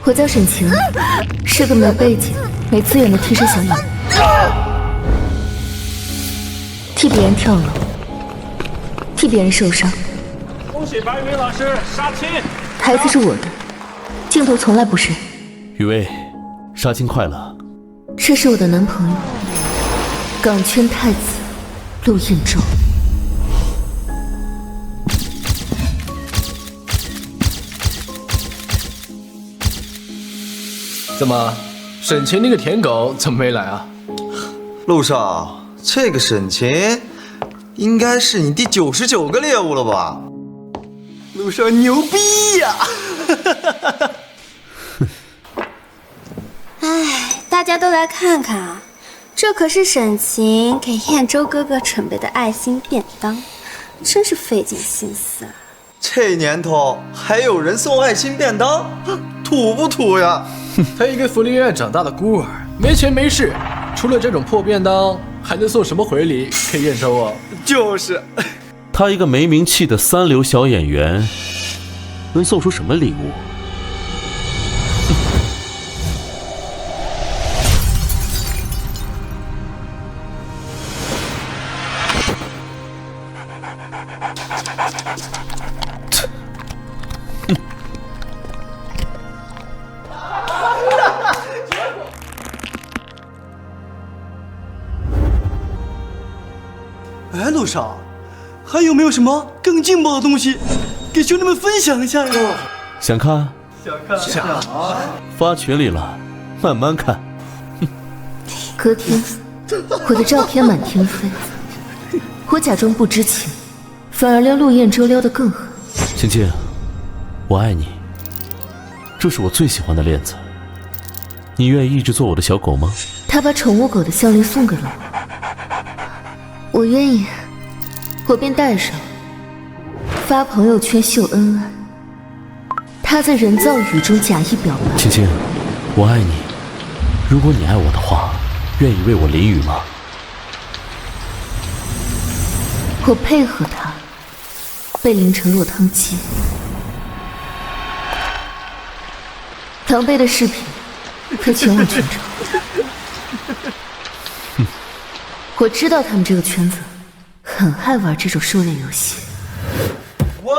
我叫沈晴，是个没背景、没资源的替身小演员，替别人跳楼，替别人受伤。恭喜白云老师杀青！台词是我的，镜头从来不是。雨薇，杀青快乐。这是我的男朋友，港圈太子陆彦舟。怎么，沈晴那个舔狗怎么没来啊？陆少，这个沈晴应该是你第99个猎物了吧？陆少牛逼呀！哎，大家都来看看啊，这可是沈晴给彦舟哥哥准备的爱心便当，真是费尽心思啊。这年头还有人送爱心便当，土不土呀？他一个福利院长大的孤儿，没钱没势，除了这种破便当，还能送什么回礼给彦舟啊？就是，他一个没名气的三流小演员，能送出什么礼物？哎，陆少，还有没有什么更劲爆的东西，给兄弟们分享一下呀？想看？想啊！发群里了，慢慢看。隔天，我的照片满天飞，我假装不知情，反而连陆彦舟撩得更狠。青青，我爱你，这是我最喜欢的链子，你愿意一直做我的小狗吗？他把宠物狗的项链送给了我，我愿意，我便戴上，发朋友圈秀恩爱。他在人造雨中假意表白。青青，我爱你，如果你爱我的话，愿意为我淋雨吗？我配合他，被淋成落汤鸡。狼狈的视频被全网传唱。我知道他们这个圈子很爱玩这种狩猎游戏。哇！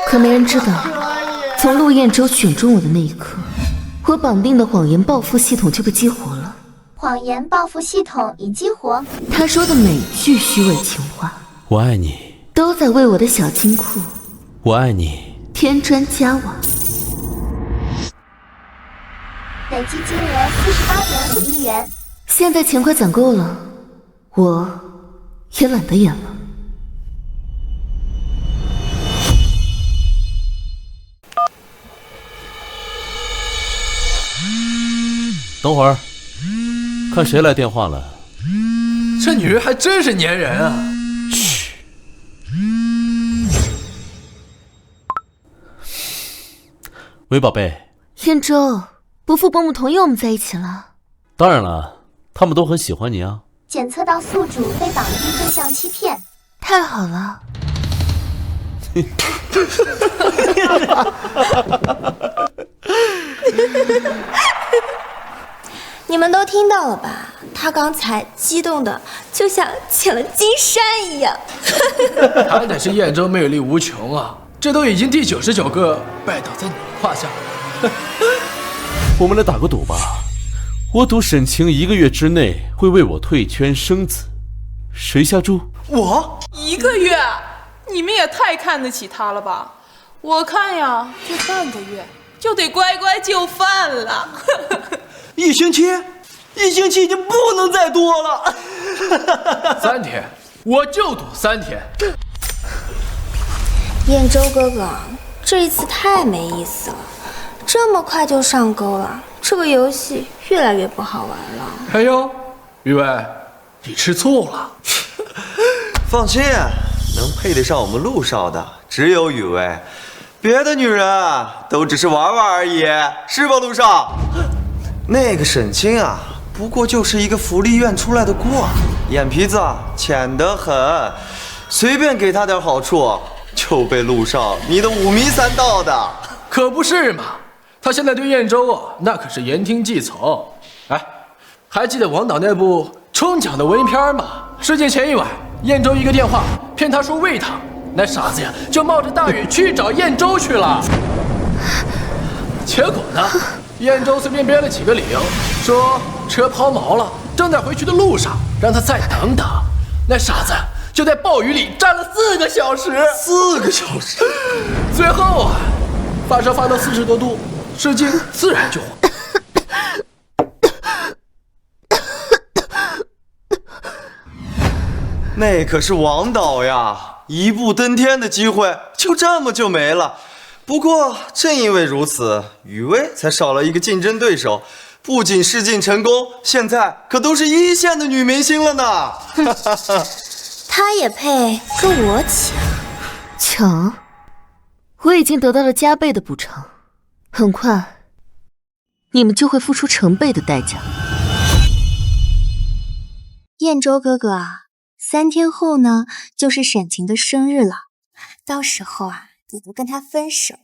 可没人知道，从陆彦舟选中我的那一刻，我绑定的谎言报复系统就被激活了。谎言报复系统已激活。他说的每句虚伪情话，我爱你，都在为我的小金库，我爱你，添砖加瓦。累计金额48.5亿元。现在钱快攒够了，我也懒得演了。等会儿，看谁来电话了？这女人还真是粘人啊！嘘。喂，宝贝。彦舟，伯父伯母同意我们在一起了。当然了，他们都很喜欢你啊。检测到宿主被绑定对象欺骗。太好了。你们都听到了吧？他刚才激动的就像捡了金山一样。他得是彦舟魅力无穷啊！这都已经第99个拜倒在你胯下了。我们来打个赌吧，我赌沈晴1个月之内会为我退圈生子，谁下注？我1个月，你们也太看得起他了吧？我看呀，这半个月就得乖乖就范了。1星期已经不能再多了。3天，我就赌3天。彦舟哥哥，这一次太没意思了，这么快就上钩了，这个游戏越来越不好玩了。哎呦，雨薇，你吃醋了？放心，能配得上我们陆少的只有雨薇，别的女人啊都只是玩玩而已，是吧，陆少？那个沈清啊，不过就是一个福利院出来的孤儿，眼皮子浅得很，随便给他点好处，就被陆少迷得五迷三道的。可不是嘛，他现在对燕州那可是言听计从。哎，还记得王导那部冲奖的文艺片吗？事件前一晚，燕州一个电话骗他说喂他，那傻子呀就冒着大雨去找燕州去了。结果呢，燕州随便编了几个理由，说车抛锚了，正在回去的路上，让他再等等。那傻子就在暴雨里站了4个小时，4个小时，最后发烧发到40多度，失惊自然就火。那可是王导呀，一步登天的机会就这么就没了。不过正因为如此，雨薇才少了一个竞争对手，不仅试镜成功，现在可都是1线的女明星了呢。她也配跟我抢？抢？我已经得到了加倍的补偿，很快你们就会付出成倍的代价。燕州哥哥啊，3天后呢就是沈晴的生日了，到时候啊你不跟他分手，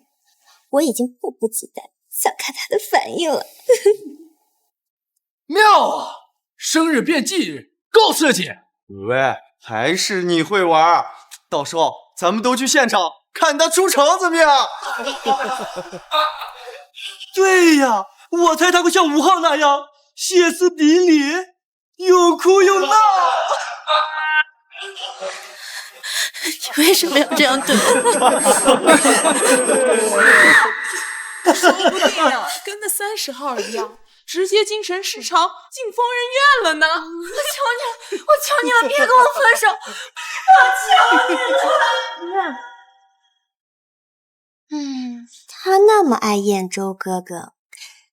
我已经迫不及待想看他的反应了。妙啊，生日变忌日，够刺激。喂，还是你会玩，到时候咱们都去现场看他出场怎么样？对呀，我猜他会像5号那样歇斯底里，又哭又闹。你为什么要这样对我？说不定啊，跟那30号一样，直接精神失常进疯人院了呢！我求你了，别跟我分手！我求你了！他那么爱燕州哥哥，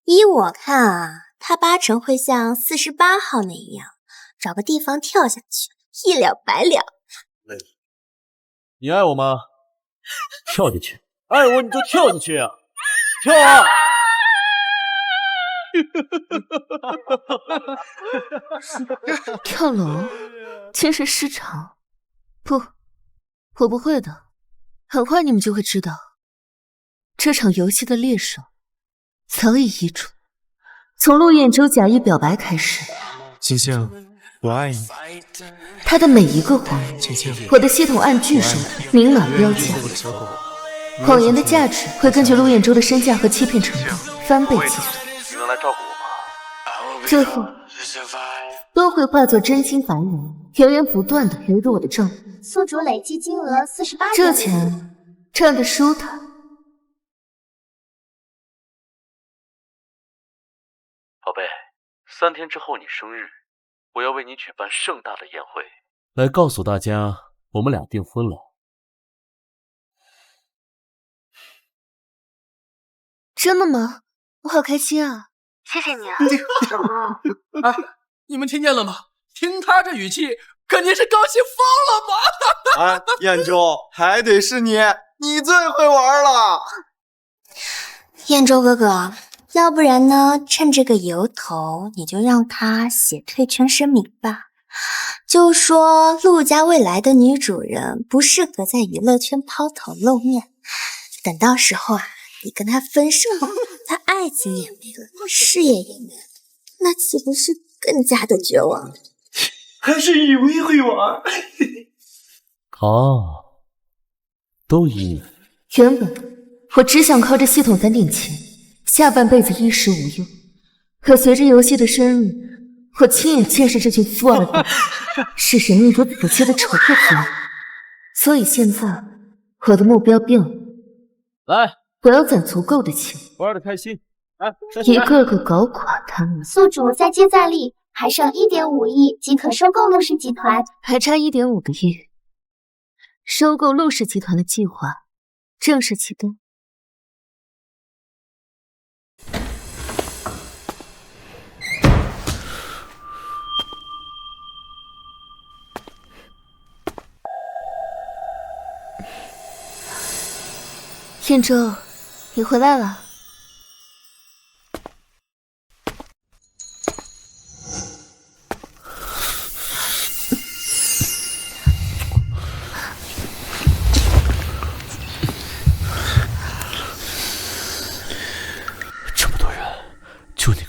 依我看啊，他8成会像48号那样，找个地方跳下去，一了百了。你爱我吗？跳进去！爱我你就跳进去啊！跳啊！跳楼？精神失常？不，我不会的。很快你们就会知道，这场游戏的猎手早已已准。从陆彦舟假意表白开始，星星，我爱你。他的每一个谎言，我的系统按句收取，明码标价。谎言的价值会根据陆彦舟的身价和欺骗程度翻倍计算。你能来照顾我吗？最后都会化作真金白银，源源不断的流入我的账户。宿主累计金额48。这钱赚得舒坦。宝贝，3天之后你生日，我要为你举办盛大的宴会，来告诉大家我们俩订婚了。真的吗？我好开心啊！谢谢你啊，老公。哎，你们听见了吗？听他这语气，肯定是高兴疯了吧？哎，燕州，还得是你，你最会玩了。燕州哥哥，要不然呢，趁这个由头，你就让他写退圈声明吧，就说陆家未来的女主人不适合在娱乐圈抛头露面。等到时候啊，你跟他分手，他爱情也没了，事业也没了，那岂不是更加的绝望？还是以为会玩。哦，都依你。原本我只想靠着系统攒点钱，下半辈子衣食无忧。可随着游戏的深入，我亲眼见识这群富二代视神秘如死囚的丑恶行为，所以现在我的目标变了。来，我要攒足够的钱，玩得开心，来，一个个搞垮他们。宿主再接再厉，还剩1.5亿即可收购陆氏集团，还差1.5个亿。收购陆氏集团的计划正式启动。燕州，你回来了。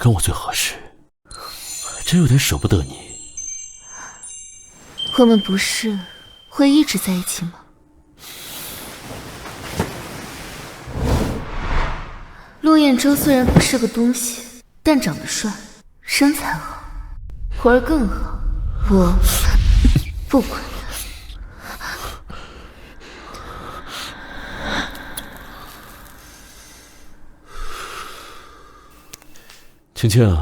跟我最合适，真有点舍不得你。我们不是会一直在一起吗？陆彦舟虽然不是个东西，但长得帅，身材好，活儿更好，我不管他。晴晴，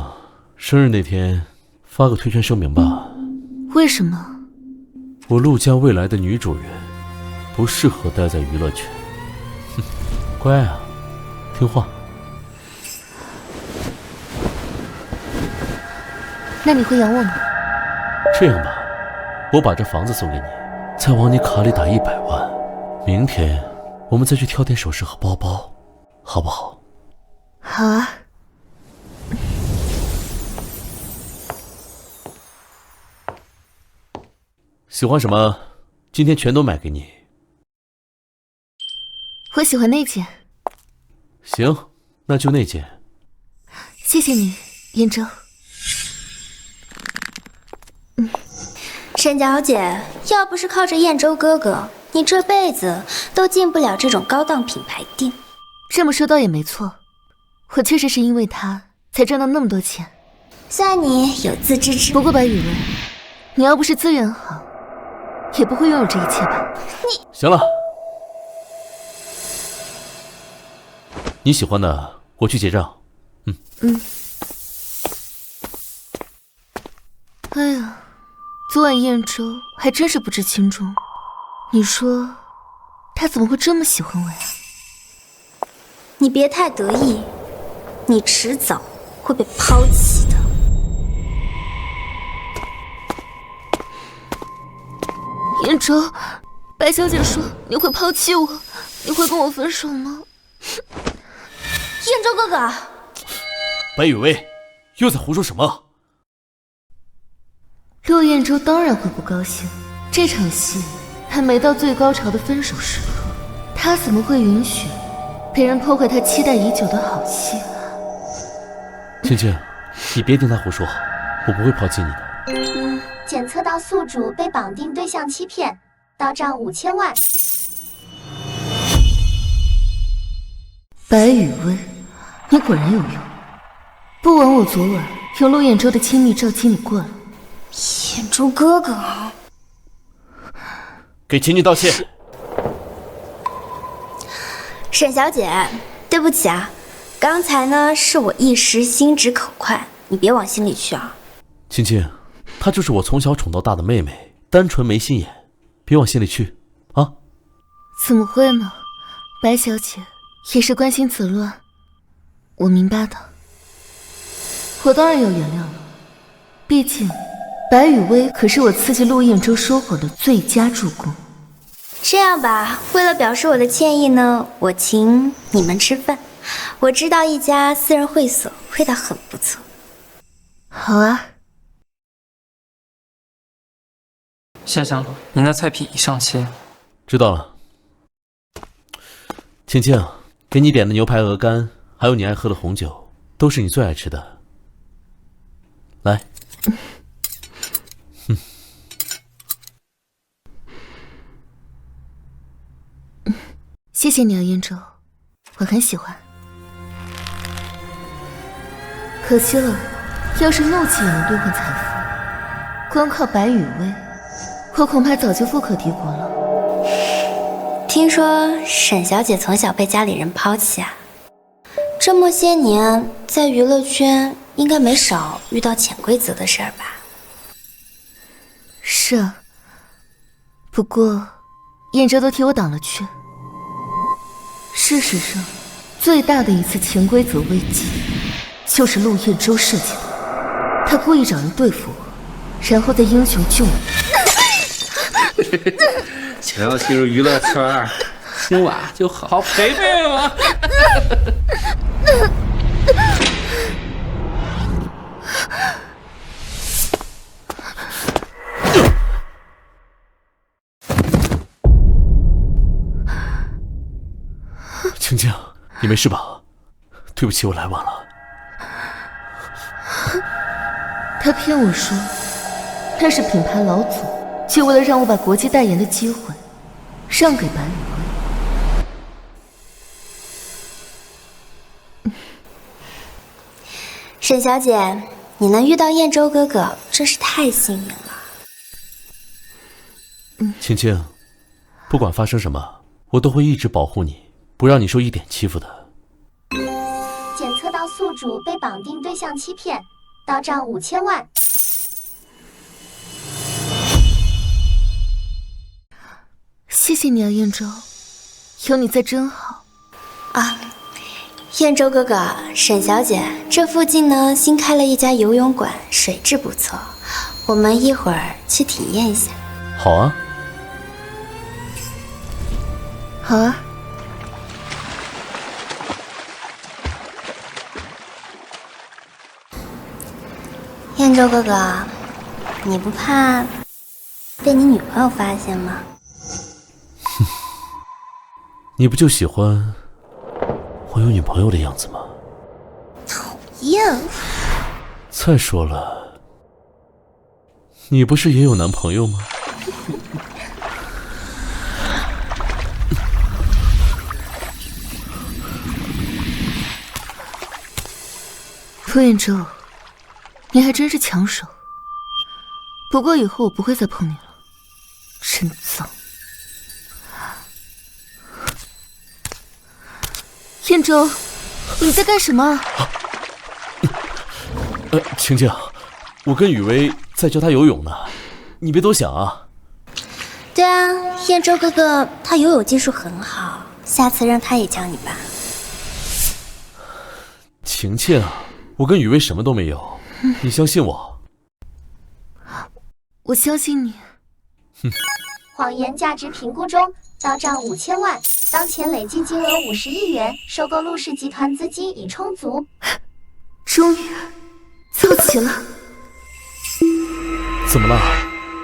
生日那天发个推荐声明吧。为什么？我陆家未来的女主人不适合待在娱乐圈。哼，乖啊，听话。那你会养我吗？这样吧，我把这房子送给你，再往你卡里打100万，明天我们再去挑点首饰和包包，好不好？好啊。喜欢什么？今天全都买给你。我喜欢那件。行，那就那件。谢谢你，燕舟。沈小姐，要不是靠着燕舟哥哥，你这辈子都进不了这种高档品牌店。这么说倒也没错，我确实是因为他才赚到那么多钱。算你有自知之明。不过白雨薇，你要不是资源好，也不会拥有这一切吧？行了，你喜欢的我去结账。哎呀，昨晚燕舟还真是不知轻重。你说他怎么会这么喜欢我呀？你别太得意，你迟早会被抛弃的。燕舟，白小姐说你会抛弃我，你会跟我分手吗？燕舟哥哥，白雨薇又在胡说什么？陆彦舟当然会不高兴，这场戏还没到最高潮的分手时刻，他怎么会允许别人破坏他期待已久的好戏啊？青青，你别听他胡说，我不会抛弃你的。检测到宿主被绑定对象欺骗，到账5000万。白雨薇，你果然有用，不枉我昨晚用陆彦舟的亲密照接你过来。彦舟哥哥，给晴晴道歉。沈小姐，对不起啊，刚才呢是我一时心直口快，你别往心里去啊。青青，她就是我从小宠到大的妹妹，单纯没心眼，别往心里去啊。怎么会呢？白小姐也是关心子路啊，我明白的。我当然要原谅了，毕竟白雨薇可是我刺激陆彦舟说谎的最佳助攻。这样吧，为了表示我的歉意呢，我请你们吃饭。我知道一家私人会所，味道很不错。好啊。夏香，您的菜品已上切。知道了。青青，给你点的牛排、鹅肝，还有你爱喝的红酒，都是你最爱吃的。来。谢谢你啊，燕舟，我很喜欢。可惜了，要是怒气也能兑换财富，光靠白雨薇，我恐怕早就富可敌国了。听说沈小姐从小被家里人抛弃啊，这么些年在娱乐圈应该没少遇到潜规则的事儿吧？是啊，不过燕舟都替我挡了去。事实上，最大的一次潜规则危机，就是陆彦舟设计的。他故意找人对付我，然后再英雄救我。想要进入娱乐圈，今晚就好好陪陪我。青青，你没事吧？对不起，我来晚了。他骗我说那是品牌老总，就为了让我把国际代言的机会让给白宇威。沈小姐，你能遇到燕州哥哥，真是太幸运了。青青，不管发生什么，我都会一直保护你，不让你受一点欺负的。检测到宿主被绑定对象欺骗，到账5000万。谢谢你啊，燕州，有你在真好。啊，燕州哥哥，沈小姐，这附近呢新开了一家游泳馆，水质不错，我们一会儿去体验一下。好啊。好啊。燕州哥哥，你不怕被你女朋友发现吗？你不就喜欢我有女朋友的样子吗？讨厌！再说了，你不是也有男朋友吗？陆彦舟，你还真是抢手。不过以后我不会再碰你了，真脏。彦舟，你在干什么？青青，我跟雨薇在教他游泳呢，你别多想啊。对啊，燕州哥哥他游泳技术很好，下次让他也教你吧。晴晴，我跟雨薇什么都没有，你相信我。我相信你。谎言价值评估中，到账5000万，当前累计金额50亿元，收购陆氏集团资金已充足。终于凑齐了。怎么了？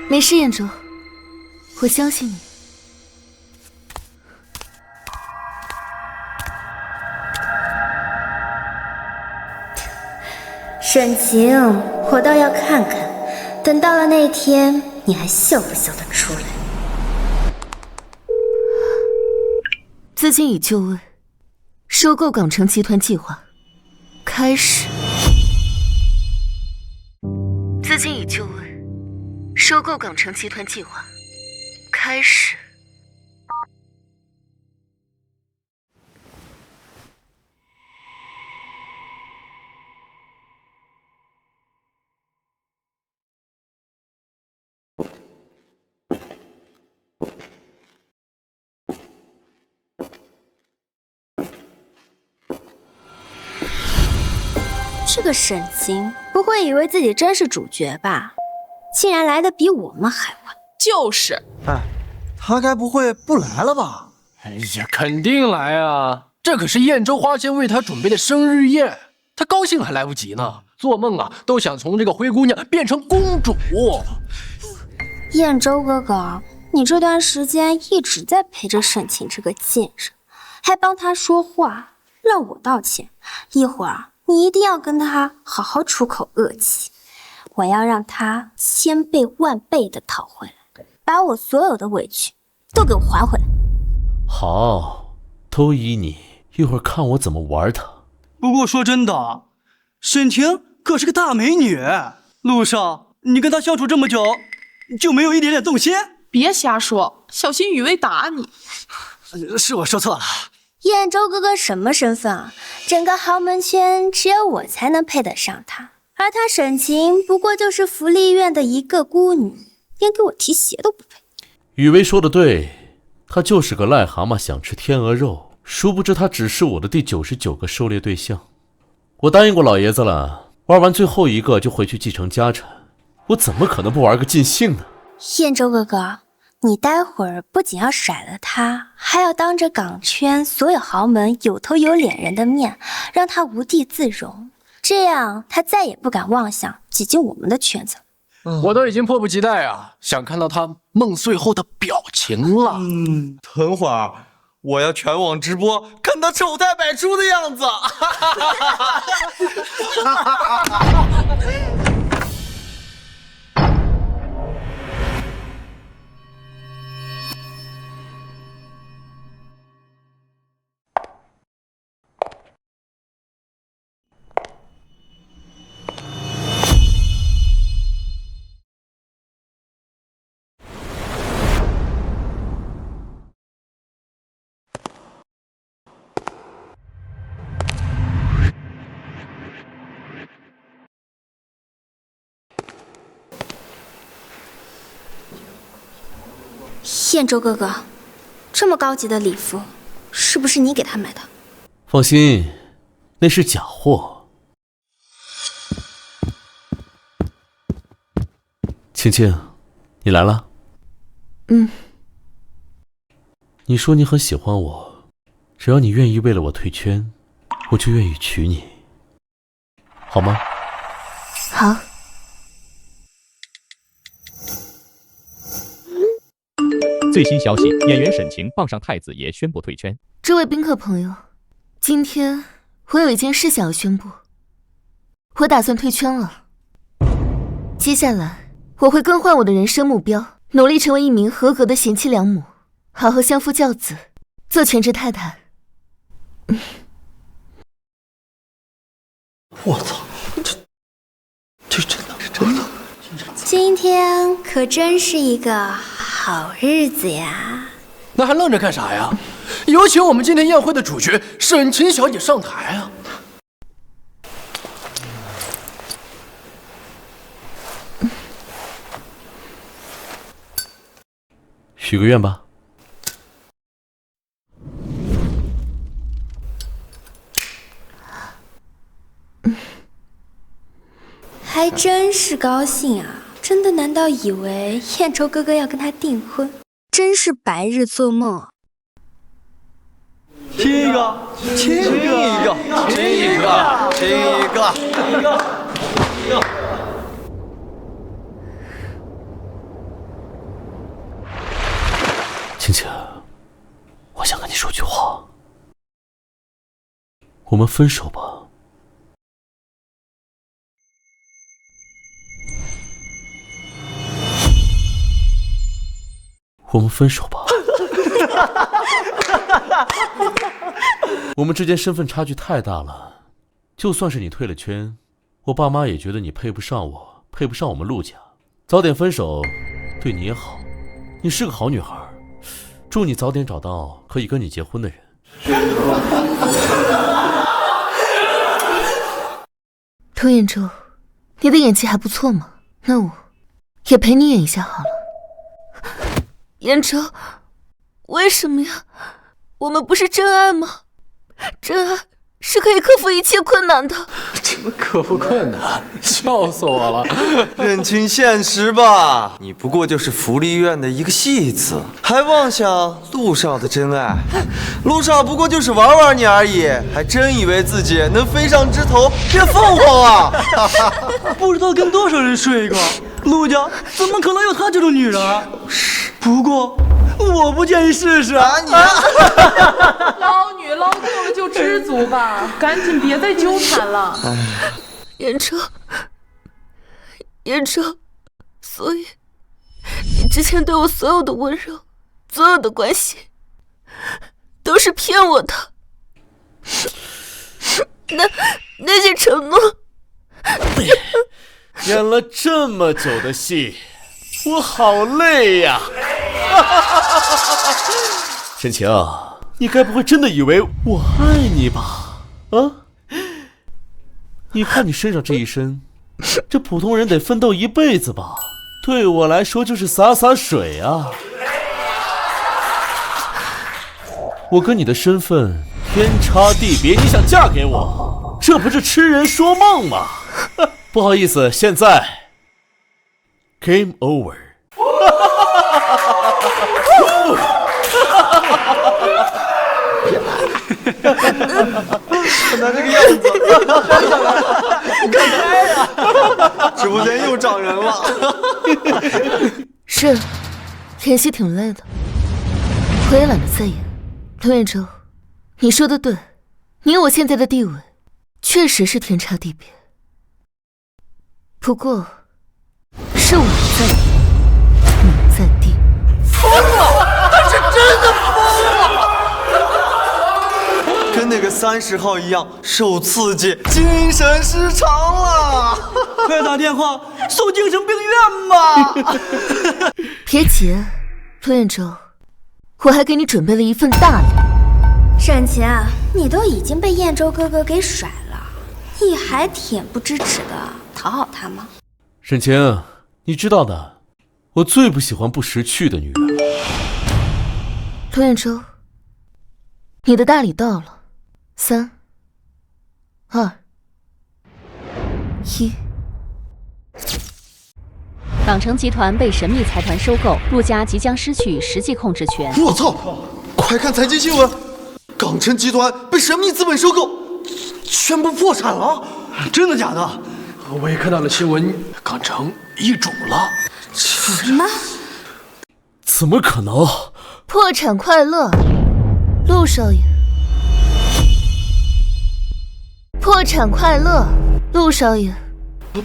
没事，彦舟，我相信你。沈晴，我倒要看看，等到了那天，你还笑不笑得出来？资金已就位，收购港城集团计划开始。资金已就位，收购港城集团计划开始。这个沈晴不会以为自己真是主角吧？竟然来的比我们还晚。就是。哎，他该不会不来了吧？哎呀，肯定来啊！这可是燕州花仙为他准备的生日宴，他高兴还来不及呢。做梦啊，都想从这个灰姑娘变成公主。燕州哥哥，你这段时间一直在陪着沈晴这个贱人，还帮她说话，让我道歉。一会儿你一定要跟她好好出口恶气，我要让她千倍万倍的讨回来，把我所有的委屈都给我还回来。好，都依你，一会儿看我怎么玩她。不过说真的，沈晴可是个大美女，路上你跟她相处这么久，就没有一点点动心？别瞎说，小心雨薇打你。是我说错了。燕州哥哥什么身份啊？整个豪门圈只有我才能配得上他，而他沈晴不过就是福利院的一个孤女，连给我提鞋都不配。雨薇说的对，她就是个癞蛤蟆想吃天鹅肉，殊不知她只是我的第99个狩猎对象。我答应过老爷子了，玩完最后一个就回去继承家产，我怎么可能不玩个尽兴呢？燕州哥哥，你待会儿不仅要甩了他，还要当着港圈所有豪门有头有脸人的面，让他无地自容，这样他再也不敢妄想挤进我们的圈子。我都已经迫不及待啊，想看到他梦碎后的表情了。等会儿我要全网直播，看他丑态百出的样子。燕州哥哥，这么高级的礼服，是不是你给他买的？放心，那是假货。青青，你来了。你说你很喜欢我，只要你愿意为了我退圈，我就愿意娶你，好吗？好。最新消息，演员沈晴傍上太子爷宣布退圈。这位宾客朋友，今天我有一件事想要宣布，我打算退圈了。接下来我会更换我的人生目标，努力成为一名合格的贤妻良母，好好相夫教子，做全职太太。我操，这真的是真的。今天可真是一个好日子呀！那还愣着干啥呀？有请我们今天宴会的主角沈晴小姐上台啊！许个愿吧。还真是高兴啊！真的难道以为燕州哥哥要跟他订婚？真是白日做梦。亲一个，亲一个，亲一个，亲一个，亲一个。青青，我想跟你说句话，我们分手吧。我们分手吧。我们之间身份差距太大了，就算是你退了圈，我爸妈也觉得你配不上我，配不上我们陆家。早点分手，对你也好。你是个好女孩，祝你早点找到可以跟你结婚的人。涂彦州，你的演技还不错嘛，那我也陪你演一下好了。彦州，为什么呀？我们不是真爱吗？真爱是可以克服一切困难的。怎么克服困难？笑死我了！认清现实吧，你不过就是福利院的一个戏子，还妄想陆少的真爱。陆少不过就是玩玩你而已，还真以为自己能飞上枝头变凤凰啊！不知道跟多少人睡过，陆家怎么可能有她这种女人？不过我不建议试试啊！你捞女捞够了就知足吧，赶紧别再纠缠了。彦州，彦州，所以你之前对我所有的温柔，所有的关心，都是骗我的。那些承诺，演了这么久的戏，我好累呀！沈晴，你该不会真的以为我爱你吧？啊？你看你身上这一身，这普通人得奋斗一辈子吧？对我来说就是洒洒水啊！我跟你的身份天差地别，你想嫁给我，这不是痴人说梦吗？不好意思，现在 game over。看他这个样子，看开呀！直播间又涨人了。是，演戏挺累的，我也懒得再演。涂彦州，你说的对，你我现在的地位确实是天差地别。不过，是我在天，你在地。疯了！他是真的疯了！跟那个30号一样，受刺激，精神失常了。快打电话送精神病院吧！别急，涂彦州，我还给你准备了一份大礼。沈晴，你都已经被彦州哥哥给甩了，你还恬不知耻的讨好他吗？沈晴，你知道的，我最不喜欢不识趣的女人。涂彦洲，你的大礼到了，3、2、1。港城集团被神秘财团收购，陆家即将失去实际控制权。我操！快看财经新闻，港城集团被神秘资本收购，宣布破产了。真的假的？我也看到了新闻，港城易主了。什么？怎么可能？破产快乐，陆少爷。破产快乐，陆少爷。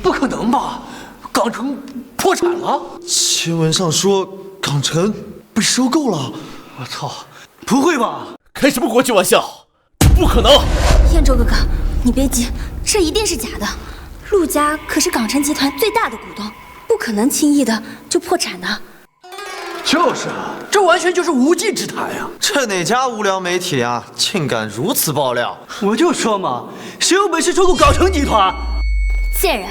不可能吧？港城破产了？新闻上说港城被收购了。我操！不会吧？开什么国际玩笑？不可能！彦州哥哥，你别急，这一定是假的。陆家可是港城集团最大的股东，不可能轻易的就破产的。就是啊，这完全就是无稽之谈呀！这哪家无良媒体啊，竟敢如此爆料？我就说嘛，谁有本事收购港城集团？贱人，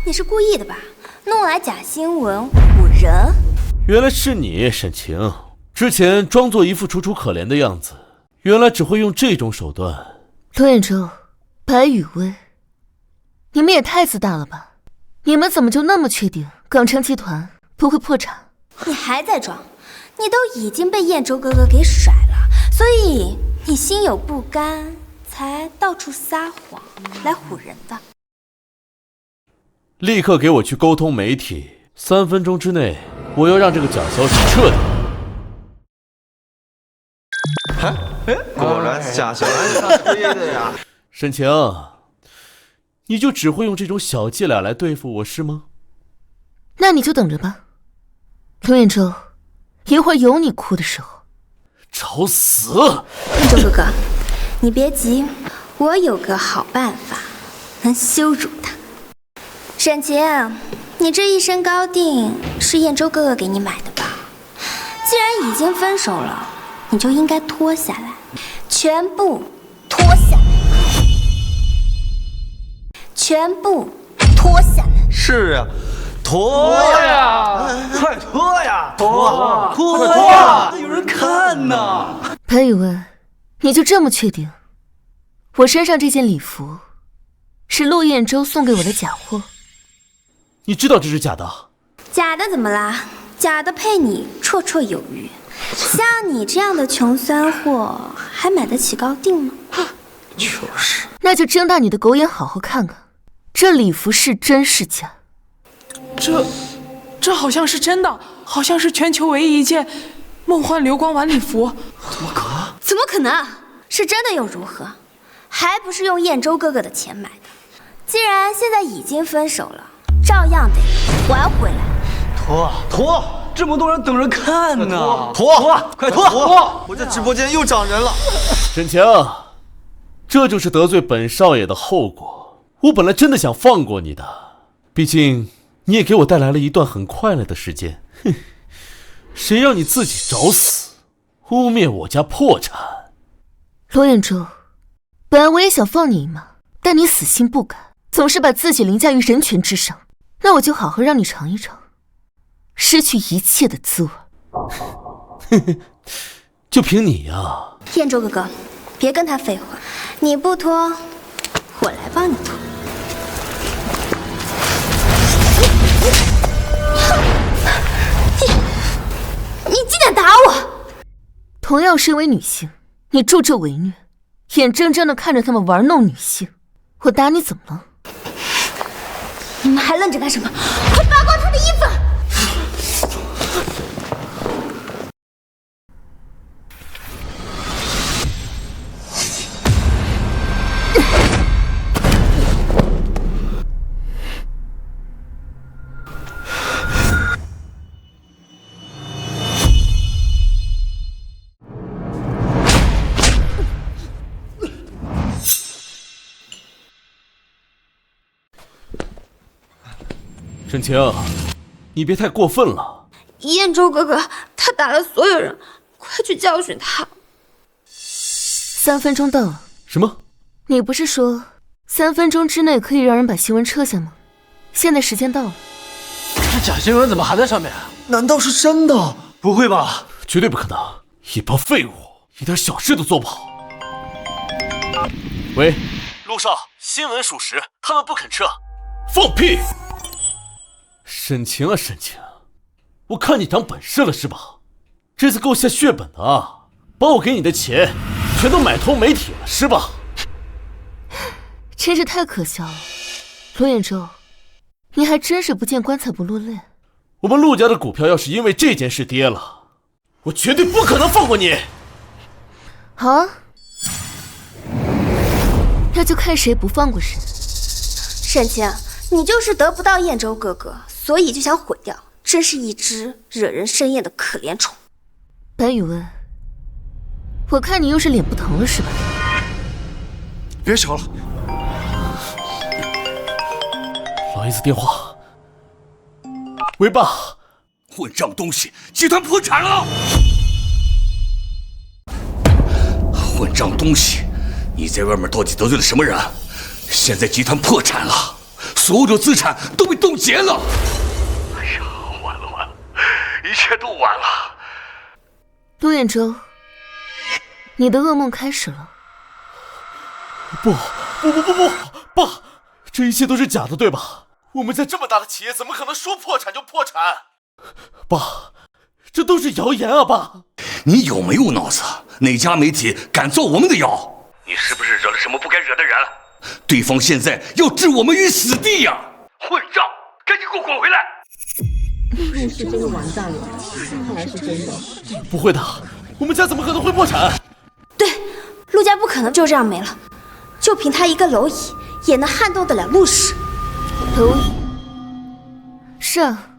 你是故意的吧？弄来假新闻唬人？原来是你，沈晴。之前装作一副楚楚可怜的样子，原来只会用这种手段。涂彦洲、白雨薇，你们也太自大了吧！你们怎么就那么确定港城集团不会破产？你还在装？你都已经被彦州哥哥给甩了，所以你心有不甘，才到处撒谎来唬人的。立刻给我去沟通媒体，3分钟之内，我要让这个假消息撤掉。果然是假消息吹的呀！沈晴，你就只会用这种小伎俩来对付我是吗？那你就等着吧，涂彦洲，一会儿有你哭的时候。找死！彦州哥哥，你别急，我有个好办法，能羞辱他。沈晴，你这一身高定是彦州哥哥给你买的吧？既然已经分手了，你就应该脱下来，全部脱下来，全部脱下来。是啊，脱呀！快脱呀！脱呀！有人看呢。白雨薇，你就这么确定我身上这件礼服是陆彦洲送给我的假货？你知道这是假的？假的怎么啦？假的配你绰绰有余。像你这样的穷酸货，还买得起高定吗？就是。那就睁大你的狗眼，好好看看，这礼服是真是假？这好像是真的，好像是全球唯一一件梦幻流光晚礼服。怎么可能？是真的又如何？还不是用彦州哥哥的钱买的。既然现在已经分手了，照样得还回来。脱！这么多人等着看呢！快脱！我这直播间又涨人了。沈晴，这就是得罪本少爷的后果。我本来真的想放过你的，毕竟你也给我带来了一段很快乐的时间。哼，谁让你自己找死，污蔑我家破产。罗彦洲，本来我也想放你一马，但你死性不改，总是把自己凌驾于人权之上。那我就好好让你尝一尝失去一切的滋味。就凭你呀！彦州哥哥，别跟他废话，你不脱，我来帮你脱。你竟敢打我！同样身为女性，你助纣为虐，眼睁睁地看着他们玩弄女性，我打你怎么了？你们还愣着干什么？快扒光他的衣服！沈晴，你别太过分了。彦州哥哥，他打了所有人，快去教训他。3分钟到了。什么？你不是说3分钟之内可以让人把新闻撤下吗？现在时间到了。这假新闻怎么还在上面啊？难道是真的？不会吧？绝对不可能！一帮废物，一点小事都做不好。喂，陆少，新闻属实，他们不肯撤。放屁！沈晴啊，沈晴，我看你长本事了是吧？这次够下血本的啊，把我给你的钱全都买通媒体了是吧？真是太可笑了，罗彦洲，你还真是不见棺材不落泪。我们陆家的股票要是因为这件事跌了，我绝对不可能放过你。好啊，那就看谁不放过谁。沈晴，你就是得不到燕州哥哥，所以就想毁掉，真是一只惹人生厌的可怜虫。白宇文，我看你又是脸不疼了是吧？别吵了。老爷子电话。喂，爸。混账东西，集团破产了！混账东西，你在外面到底得罪了什么人？现在集团破产了，所有的资产都被冻结了。哎呀，完了完了，一切都完了。陆彦洲，你的噩梦开始了。不，爸，这一切都是假的，对吧？我们家这么大的企业，怎么可能说破产就破产？爸，这都是谣言啊！爸，你有没有脑子？哪家媒体敢造我们的谣？你是不是惹了什么不该惹的人？对方现在要置我们于死地呀！混账，赶紧给我滚回来！陆氏真的完蛋了，看来是真的。不会的，我们家怎么可能会破产？对，陆家不可能就这样没了，就凭他一个蝼蚁，也能撼动得了陆氏。蝼蚁？是啊，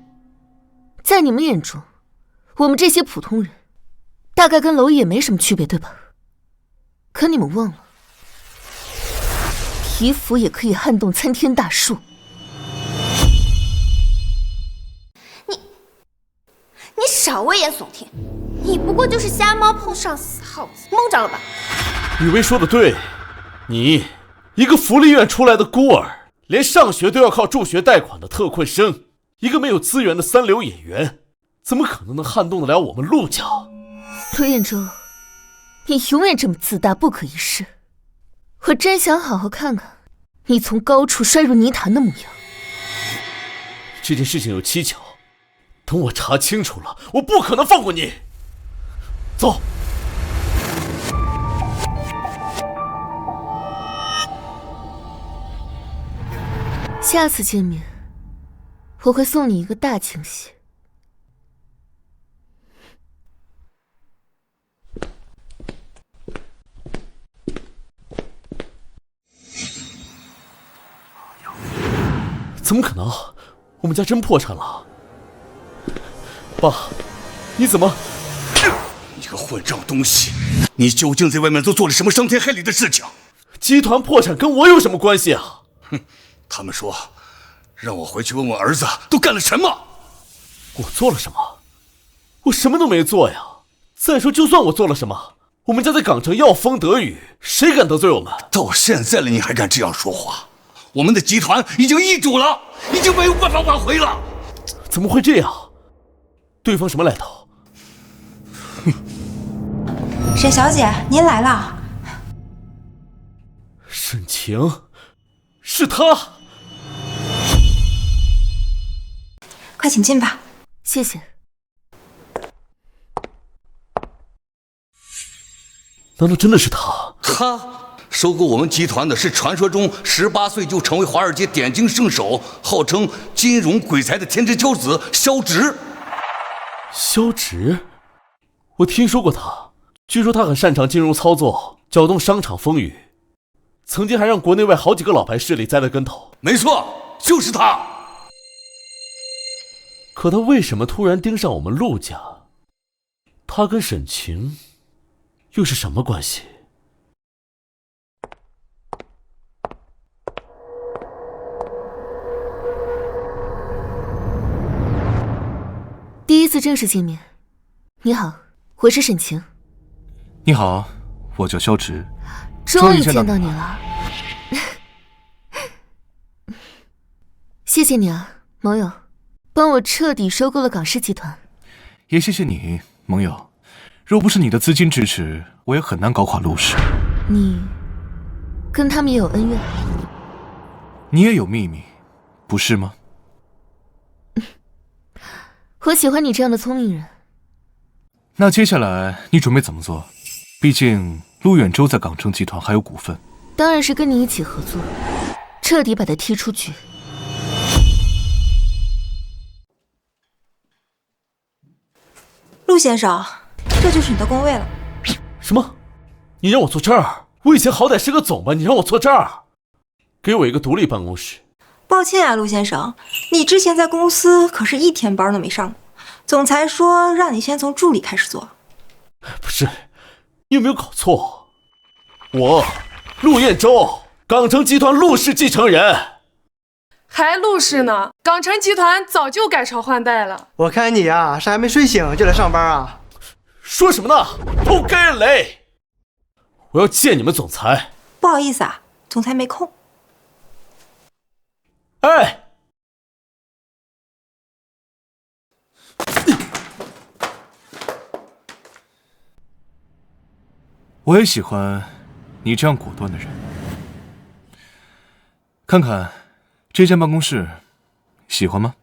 在你们眼中，我们这些普通人，大概跟蝼蚁也没什么区别，对吧？可你们忘了，皮肤也可以撼动参天大树。你少危言耸听，你不过就是瞎猫碰上死耗子，蒙着了吧？雨薇说的对，你一个福利院出来的孤儿，连上学都要靠助学贷款的特困生，一个没有资源的三流演员，怎么可能撼动得了我们陆家？陆彦洲，你永远这么自大不可一世，我真想好好看看你从高处摔入泥潭的模样。这件事情有蹊跷，等我查清楚了，我不可能放过你。走。下次见面，我会送你一个大惊喜。怎么可能？我们家真破产了？爸，你怎么？你个混账东西！你究竟在外面都做了什么伤天害理的事情？集团破产跟我有什么关系啊？哼，他们说让我回去问问儿子都干了什么。我做了什么？我什么都没做呀。再说，就算我做了什么，我们家在港城要风得雨，谁敢得罪我们？到现在了，你还敢这样说话？我们的集团已经易主了，已经没有办法挽回了。怎么会这样？对方什么来头？沈小姐，您来了。沈晴，是他。快请进吧。谢谢。难道真的是他？他收购我们集团的是传说中18岁就成为华尔街点睛圣手，号称金融鬼才的天之骄子萧直。萧直，我听说过他，据说他很擅长金融操作，搅动商场风雨，曾经还让国内外好几个老牌势力栽了跟头。没错，就是他。可他为什么突然盯上我们陆家？他跟沈晴又是什么关系？第一次正式见面，你好，我是沈晴。你好，我叫萧直。终于见到你了，谢谢你啊，盟友，帮我彻底收购了港狮集团。也谢谢你，盟友，若不是你的资金支持，我也很难搞垮陆氏。你跟他们也有恩怨？你也有秘密，不是吗？我喜欢你这样的聪明人。那接下来你准备怎么做？毕竟陆远洲在港城集团还有股份。当然是跟你一起合作，彻底把他踢出局。陆先生，这就是你的工位了。什么？你让我坐这儿？我以前好歹是个总吧，你让我坐这儿？给我一个独立办公室。抱歉啊，陆先生，你之前在公司可是一天班都没上过。总裁说让你先从助理开始做。不是，你有没有搞错？我陆彦洲，港城集团陆氏继承人。还陆氏呢？港城集团早就改朝换代了。我看你啊，是还没睡醒就来上班啊？说什么呢？都该雷！我要见你们总裁。不好意思啊，总裁没空。哎！我也喜欢你这样果断的人。看看这间办公室，喜欢吗？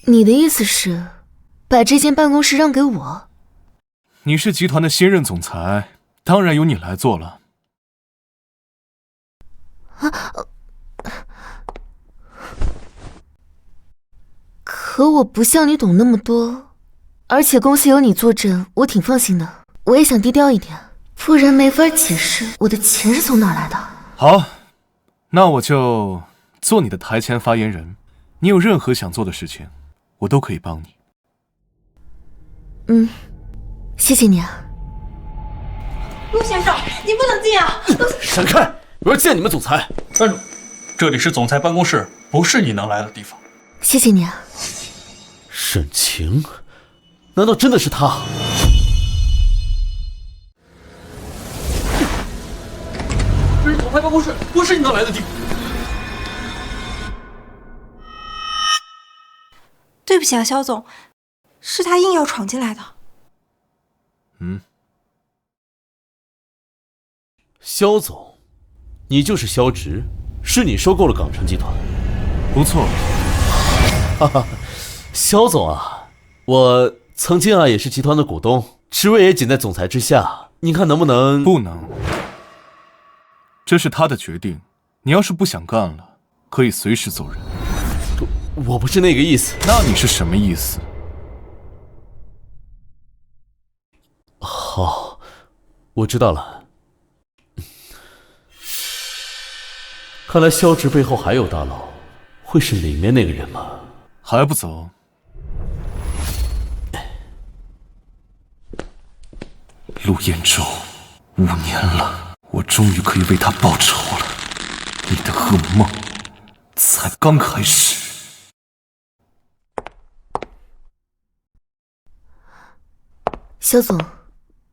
你的意思是把这间办公室让给我？你是集团的新任总裁，当然由你来做了。可我不像你懂那么多，而且公司有你坐镇，我挺放心的。我也想低调一点，不然没法解释我的钱是从哪来的。好，那我就做你的台前发言人。你有任何想做的事情，我都可以帮你。谢谢你啊。陆先生，你不能进啊！闪开！我要见你们总裁。站住！这里是总裁办公室，不是你能来的地方。谢谢你啊。沈晴，难道真的是他？这是总裁办公室，不是你能来的地方。对不起啊，肖总，是他硬要闯进来的。肖总，你就是肖直，是你收购了港城集团。不错。哈哈，肖总啊，我曾经也是集团的股东，职位也仅在总裁之下，你看能不能？不能，这是他的决定。你要是不想干了，可以随时走人。我不是那个意思。那你是什么意思？好，我知道了。看来肖直背后还有大佬，会是里面那个人吗？还不走？陆彦洲，5年了，我终于可以为他报仇了。你的噩梦才刚开始。肖总，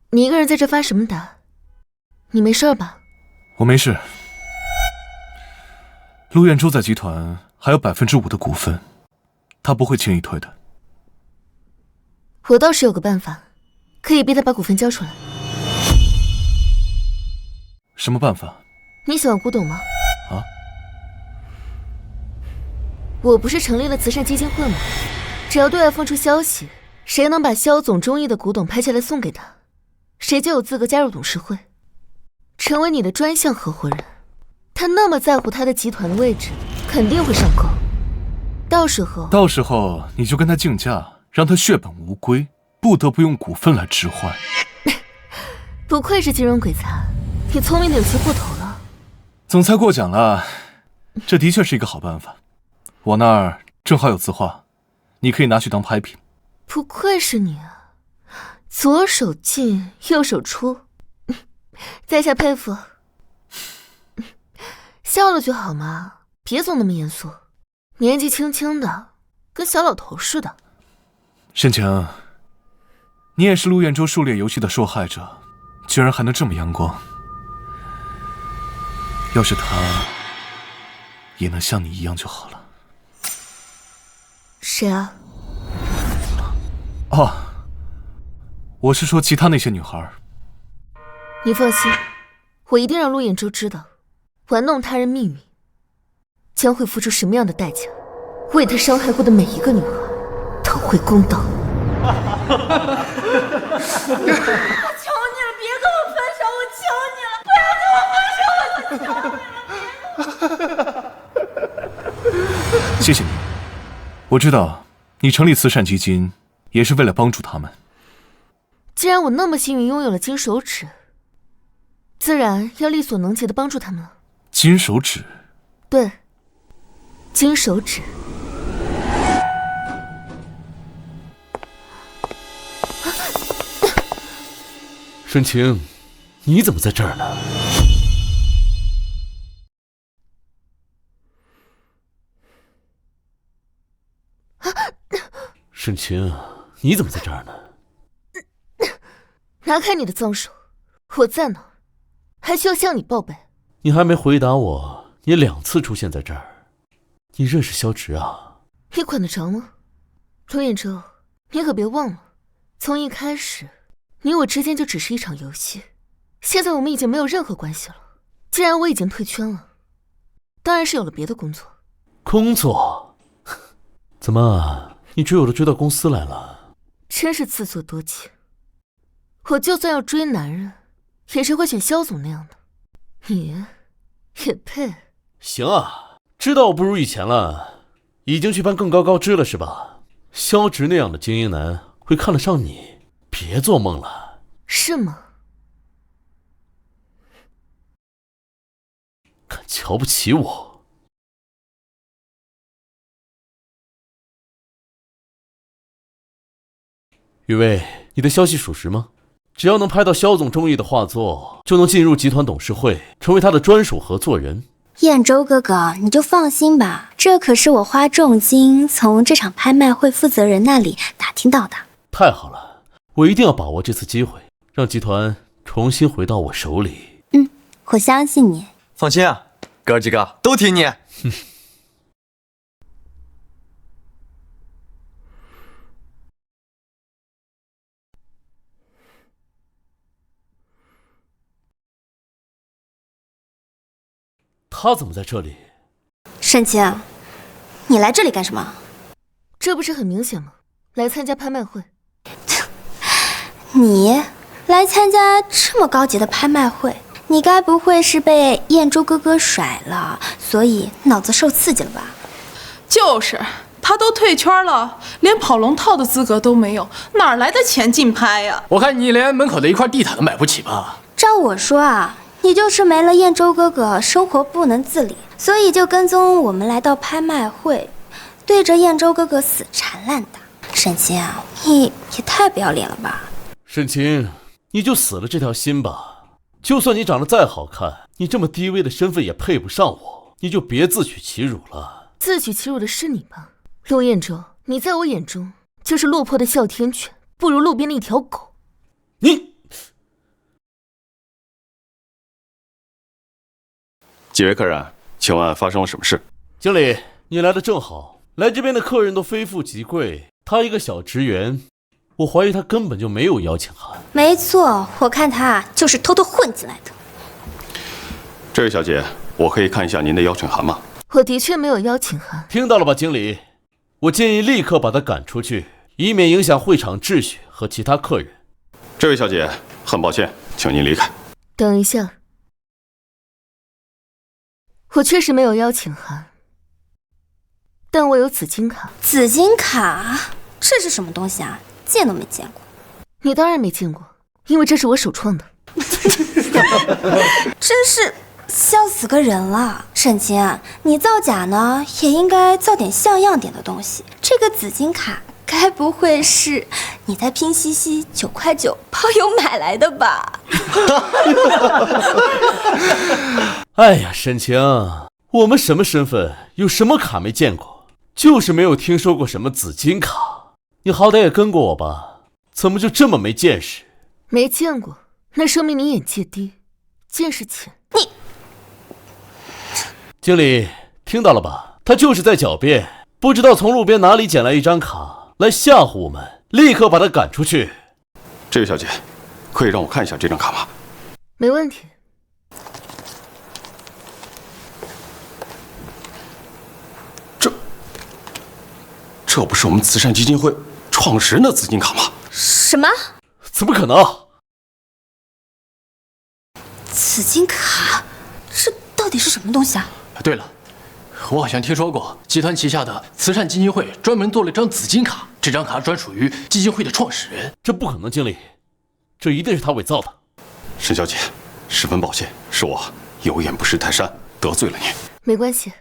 你一个人在这发什么呆？你没事吧？我没事。陆彦洲在集团还有5%的股份，他不会轻易退的。我倒是有个办法，可以逼他把股份交出来。什么办法？你喜欢古董吗？啊？我不是成立了慈善基金会吗？只要对外放出消息，谁能把肖总中意的古董拍下来送给他，谁就有资格加入董事会，成为你的专项合伙人。他那么在乎他的集团的位置，肯定会上钩。到时候你就跟他竞价，让他血本无归，不得不用股份来置换。不愧是金融鬼才，你聪明的有些过头了。总裁过奖了，这的确是一个好办法。我那儿正好有字画，你可以拿去当拍品。不愧是你啊，左手进右手出，在下佩服。笑了就好嘛，别总那么严肃。年纪轻轻的，跟小老头似的。沈晴，你也是陆彦洲狩猎游戏的受害者，居然还能这么阳光。要是他也能像你一样就好了。谁啊？哦，我是说其他那些女孩。你放心，我一定让陆彦舟知道，玩弄他人秘密将会付出什么样的代价。为他伤害过的每一个女孩讨回公道。我求你了，别跟我分手！我求你了，不要跟我分手！我求你了，谢谢你，我知道你成立慈善基金也是为了帮助他们。既然我那么幸运拥有了金手指，自然要力所能及的帮助他们了。金手指？对，金手指。沈晴，你怎么在这儿呢？沈晴，你怎么在这儿呢？拿开你的脏手，我在哪儿？还需要向你报备？你还没回答我，你2次出现在这儿，你认识萧直啊？你管得着吗？陆彦舟，你可别忘了，从一开始你我之间就只是一场游戏，现在我们已经没有任何关系了。既然我已经退圈了，当然是有了别的工作。工作？怎么，你追我都追到公司来了？真是自作多情。我就算要追男人，也是会选萧总那样的。你也配？行啊，知道我不如以前了，已经去攀更高枝了是吧？萧直那样的精英男会看得上你？别做梦了。是吗？敢瞧不起我？雨薇，你的消息属实吗？只要能拍到萧总中意的画作，就能进入集团董事会，成为他的专属合作人。彦舟哥哥，你就放心吧，这可是我花重金从这场拍卖会负责人那里打听到的。太好了，我一定要把握这次机会，让集团重新回到我手里。我相信你。放心啊，哥几个都听你。他怎么在这里？沈晴，你来这里干什么？这不是很明显吗？来参加拍卖会。你来参加这么高级的拍卖会，你该不会是被彦舟哥哥甩了，所以脑子受刺激了吧？就是，他都退圈了，连跑龙套的资格都没有，哪来的钱竞拍呀？我看你连门口的一块地毯都买不起吧？照我说啊，你就是没了彦舟哥哥，生活不能自理，所以就跟踪我们来到拍卖会，对着彦舟哥哥死缠烂打。沈晴啊，你也太不要脸了吧！沈晴，你就死了这条心吧。就算你长得再好看，你这么低微的身份也配不上我，你就别自取其辱了。自取其辱的是你吧，陆彦舟，你在我眼中就是落魄的哮天犬，不如路边的一条狗。你。几位客人，请问发生了什么事？经理，你来的正好，来这边的客人都非富即贵，他一个小职员，我怀疑他根本就没有邀请函。没错，我看他就是偷偷混进来的。这位小姐，我可以看一下您的邀请函吗？我的确没有邀请函。听到了吧，经理？我建议立刻把他赶出去，以免影响会场秩序和其他客人。这位小姐，很抱歉，请您离开。等一下。我确实没有邀请函，但我有紫金卡。紫金卡？这是什么东西啊？见都没见过。你当然没见过，因为这是我首创的。真是笑死个人了。沈晴，你造假呢，也应该造点像样点的东西。这个紫金卡该不会是你在拼夕夕9.9块包邮买来的吧？哎呀，沈晴，我们什么身份，有什么卡没见过？就是没有听说过什么紫金卡。你好歹也跟过我吧，怎么就这么没见识？没见过，那说明你眼界低，见识浅。你，经理听到了吧？他就是在狡辩，不知道从路边哪里捡来一张卡来吓唬我们，立刻把他赶出去。这位小姐，可以让我看一下这张卡吗？没问题。这不是我们慈善基金会创始人的资金卡吗？什么？怎么可能？紫金卡，这到底是什么东西啊？对了，我好像听说过集团旗下的慈善基金会专门做了一张紫金卡，这张卡专属于基金会的创始人。这不可能，经理，这一定是他伪造的。沈小姐，十分抱歉，是我有眼不识泰山，得罪了您。没关系，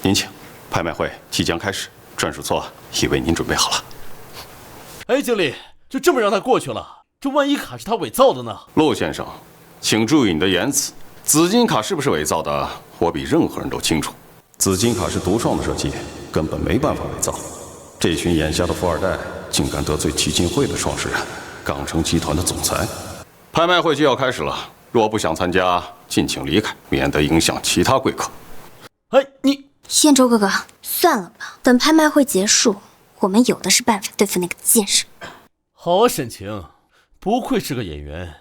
您请，拍卖会即将开始，专属座已为您准备好了。哎，经理，就这么让他过去了？这万一卡是他伪造的呢？陆先生，请注意你的言辞。紫金卡是不是伪造的，我比任何人都清楚。紫金卡是独创的设计，根本没办法伪造。这群眼瞎的富二代竟敢得罪基金会的创始人，港城集团的总裁。拍卖会就要开始了，若不想参加，尽请离开，免得影响其他贵客。哎，你燕州哥哥，算了吧，等拍卖会结束，我们有的是办法对付那个贱人。好啊，沈晴，不愧是个演员，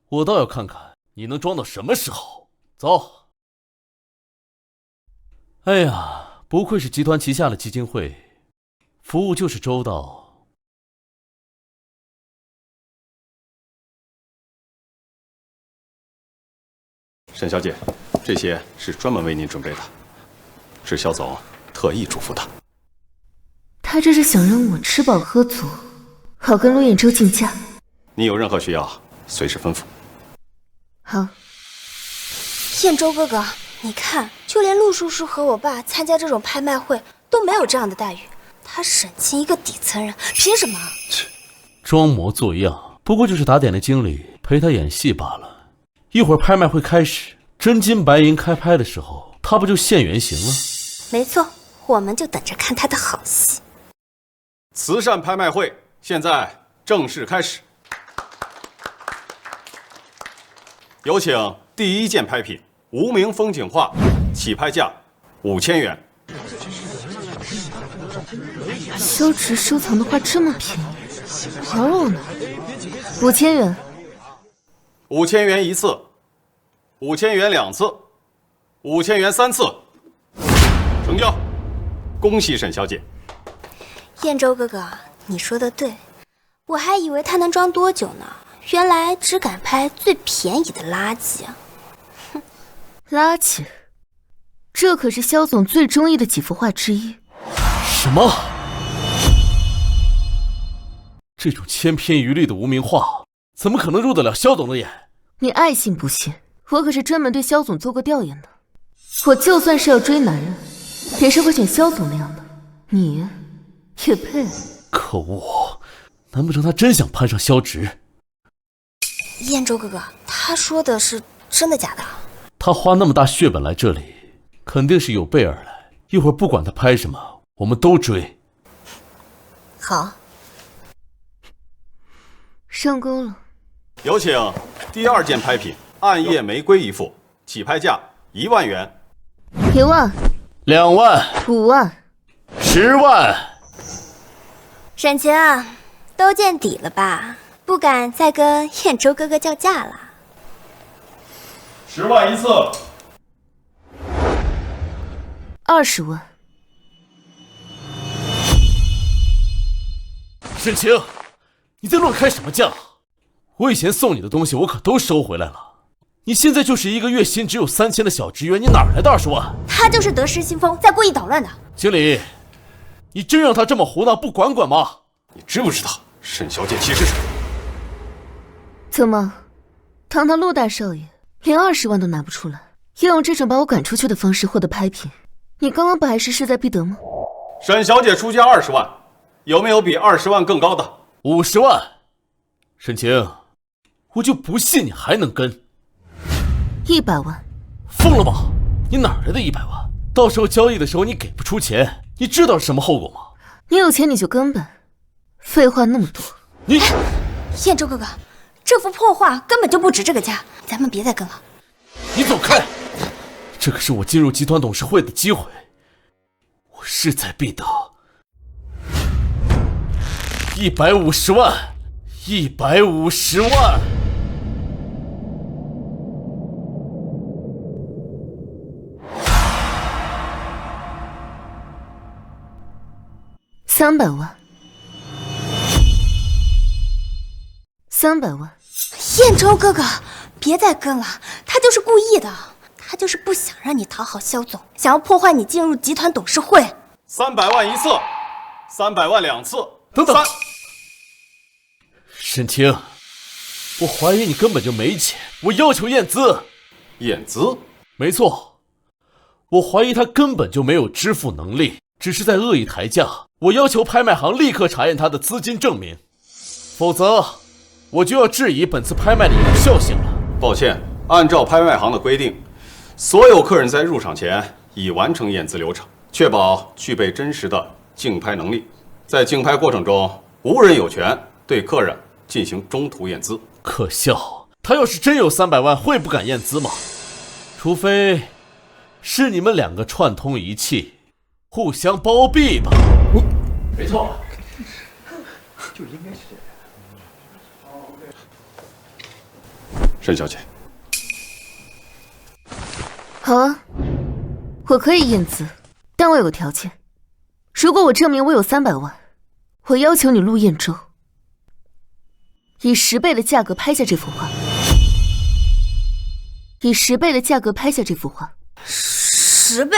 我倒要看看你能装到什么时候。走。哎呀，不愧是集团旗下的基金会，服务就是周到。沈小姐，这些是专门为您准备的，是肖总特意嘱咐的。他这是想让我吃饱喝足，好跟陆彦洲竞价。你有任何需要，随时吩咐。好。燕州哥哥，你看，就连陆叔叔和我爸参加这种拍卖会都没有这样的待遇，他沈清一个底层人，凭什么？装模作样，不过就是打点的经理陪他演戏罢了。一会儿拍卖会开始，真金白银开拍的时候，他不就现原形了？没错，我们就等着看他的好戏。慈善拍卖会现在正式开始，有请第一件拍品——无名风景画，起拍价5000元。萧直收藏的画这么便宜，玩我呢？5000元。5000元一次，5000元2次，5000元3次，成交！恭喜沈小姐。燕州哥哥，你说的对，我还以为他能装多久呢，原来只敢拍最便宜的垃圾啊！哼，垃圾，这可是萧总最中意的几幅画之一。什么？这种千篇一律的无名画，怎么可能入得了萧总的眼？你爱信不信，我可是专门对萧总做过调研的。我就算是要追男人，也是会选萧总那样的。你也配？可恶！难不成他真想攀上萧直？燕州哥哥，他说的是真的假的？他花那么大血本来这里，肯定是有备而来。一会儿不管他拍什么，我们都追。好，上钩了。有请第二件拍品——暗夜玫瑰一幅，起拍价1万元。1万、2万、5万、10万。沈晴，都见底了吧？不敢再跟燕州哥哥叫价了。10万一次。20万。沈晴，你在乱开什么价？我以前送你的东西我可都收回来了，你现在就是一个月薪只有3000的小职员，你哪来的20万？他就是得失心疯，在故意捣乱的。经理，你真让他这么胡闹不管管吗？你知不知道沈小姐其实是……怎么，堂堂陆大少爷连20万都拿不出来，要用这种把我赶出去的方式获得拍品？你刚刚不还是势在必得吗？沈小姐出价20万，有没有比20万更高的？50万。沈晴，我就不信你还能跟。100万。疯了吗？你哪来的100万？到时候交易的时候你给不出钱，你知道是什么后果吗？你有钱你就跟呗，废话那么多。你，燕州哥哥，这幅破画根本就不值这个价，咱们别再跟了。你走开！这可是我进入集团董事会的机会，我势在必得。150万150万。300万，300万。燕州哥哥，别再跟了，他就是故意的，他就是不想让你讨好萧总，想要破坏你进入集团董事会。300万一次，300万2次，等等。沈清，我怀疑你根本就没钱，我要求验资。验资？没错，我怀疑他根本就没有支付能力，只是在恶意抬价。我要求拍卖行立刻查验他的资金证明，否则我就要质疑本次拍卖的有效性了。抱歉，按照拍卖行的规定，所有客人在入场前已完成验资流程，确保具备真实的竞拍能力。在竞拍过程中，无人有权对客人进行中途验资。可笑，他要是真有300万，会不敢验资吗？除非是你们2个串通一气，互相包庇吧。没错，就应该是这样。沈小姐，好啊，我可以验资，但我有个条件，如果我证明我有300万，我要求你陆彦舟以10倍的价格拍下这幅画，以10倍的价格拍下这幅画。10倍，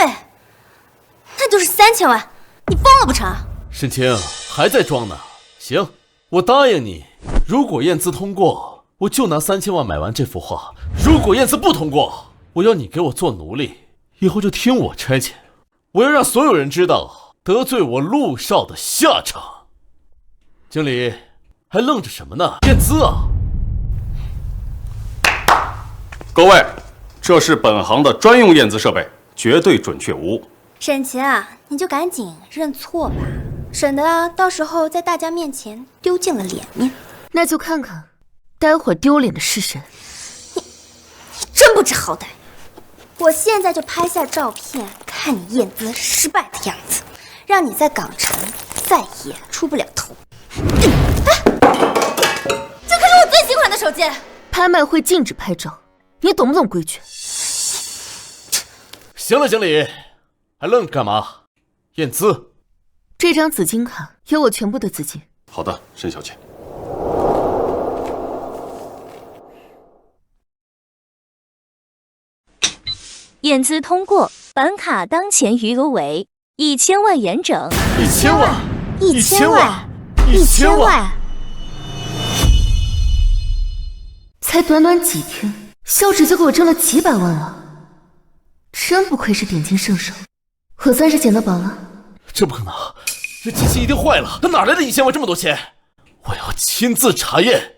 那就是3000万，你疯了不成？沈清还在装呢。行，我答应你，如果验资通过，我就拿3000万买完这幅画；如果验资不通过，我要你给我做奴隶，以后就听我差遣。我要让所有人知道得罪我陆少的下场。经理，还愣着什么呢？验资啊！各位，这是本行的专用验资设备，绝对准确无误。沈晴啊，你就赶紧认错吧，省得到时候在大家面前丢尽了脸面。那就看看，待会儿丢脸的是谁。你真不知好歹！我现在就拍下照片，看你验资失败的样子，让你在港城再也出不了头。这可是我最新款的手机。拍卖会禁止拍照，你懂不懂规矩？行了，经理，还愣着干嘛？验资。这张紫金卡有我全部的资金。好的，沈小姐。验资通过，本卡当前余额为1000万元整。1000万，1000万，1000万！才短短几天，萧直就给我挣了几百万了，真不愧是点金圣手，我算是捡到宝了。这不可能，这机器一定坏了，他哪来的1000万这么多钱？我要亲自查验。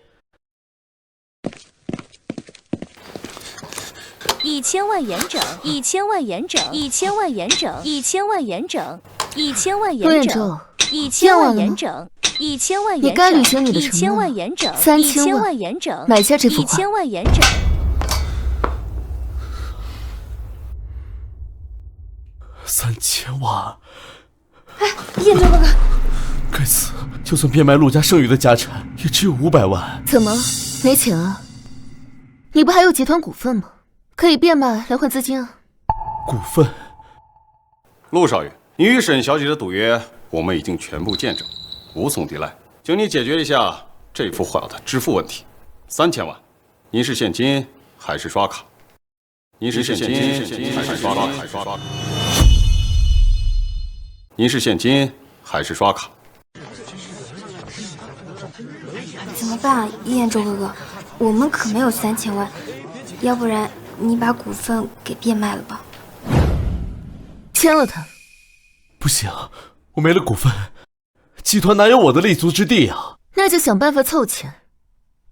1000万元整，1000万元整，1000万元整，1000万元整，1000万元整，1000万元整，1000万元整，你该履行你的承诺。1000万元整，3000万元整，买下这幅画。1000万元整。3000万！哎，彦州哥哥，该死！就算变卖陆家剩余的家产，也只有500万。怎么没钱啊？你不还有集团股份吗？可以变卖来换资金啊。股份？陆少爷，你与沈小姐的赌约，我们已经全部见证，无从抵赖。请你解决一下这幅画的支付问题。3000万，您是现金还是刷卡？您是现金还是刷卡？您是现金还是刷卡？怎么办啊，彦州哥哥，我们可没有3000万，要不然你把股份给变卖了吧。签了他。不行，我没了股份，集团哪有我的立足之地啊？那就想办法凑钱。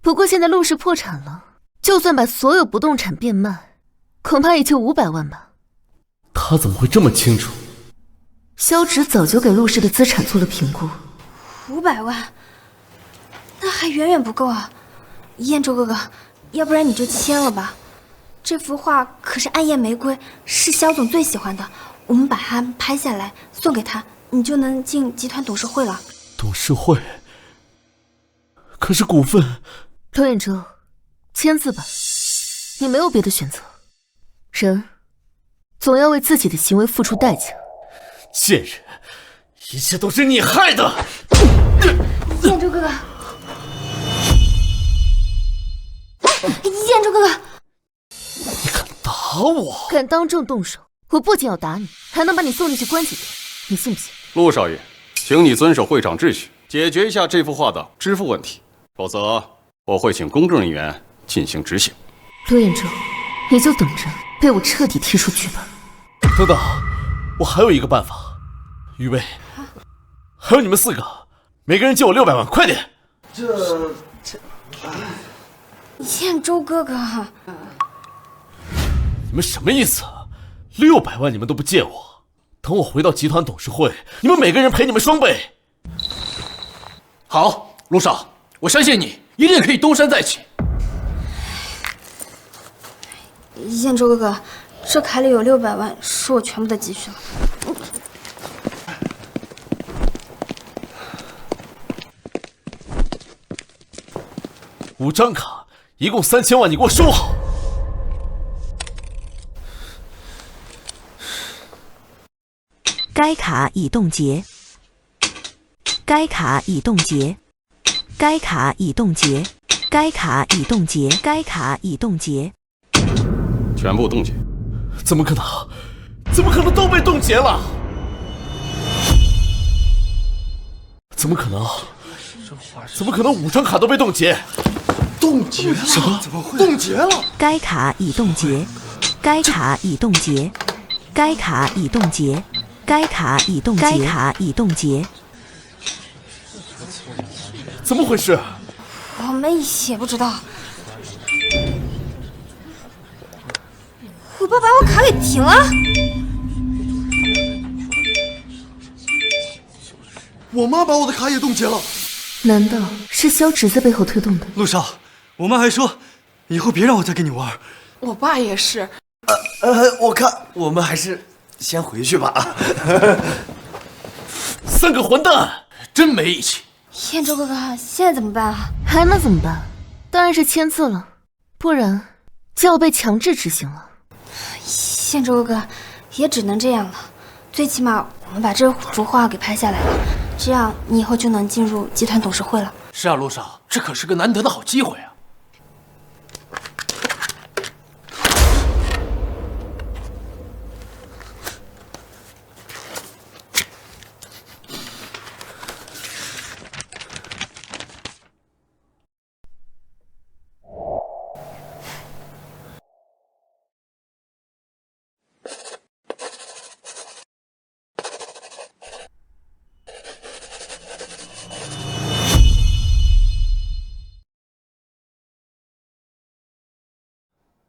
不过现在陆氏破产了，就算把所有不动产变卖，恐怕也就500万吧。他怎么会这么清楚？萧直早就给陆氏的资产做了评估。500万，那还远远不够啊！彦州哥哥，要不然你就签了吧。这幅画可是暗夜玫瑰，是萧总最喜欢的，我们把它拍下来送给他，你就能进集团董事会了。董事会？可是股份……陆彦舟，签字吧，你没有别的选择。人总要为自己的行为付出代价。贱人，一切都是你害的！彦舟哥哥，彦舟哥哥，打我！敢当众动手，我不仅要打你，还能把你送进去关几天，你信不信？陆少爷，请你遵守会场秩序，解决一下这幅画的支付问题，否则我会请公证人员进行执行。陆彦舟，你就等着被我彻底踢出去吧。等等，我还有一个办法。余威，还有你们4个，每个人借我600万，快点！彦舟哥哥，你们什么意思？600万你们都不借我，等我回到集团董事会，你们每个人赔你们双倍。好，陆少，我相信你一定可以东山再起。彦舟哥哥，这卡里有600万，是我全部的积蓄了。5张卡，一共3000万，你给我收好。该卡已冻结。该卡已冻结。该卡已冻结。该卡已冻结。该卡已冻结。全部冻结？怎么可能？怎么可能都被冻结了？怎么可能？怎么可能5张卡都被冻结？冻结了？什么？怎么会冻结了？该卡已冻结。该卡已冻结。该卡已冻结。该卡已冻结。该卡已冻结。怎么回事？我们也不知道。我爸把我卡给停了。我妈把我的卡也冻结了。难道是萧直在背后推动的？陆少，我妈还说，以后别让我再跟你玩。我爸也是。我看我们还是先回去吧。3个混蛋，真没义气。彦舟哥哥，现在怎么办啊？还能怎么办？当然是签字了，不然就要被强制执行了。彦舟哥哥，也只能这样了。最起码我们把这幅画给拍下来了，这样你以后就能进入集团董事会了。是啊，陆少，这可是个难得的好机会啊！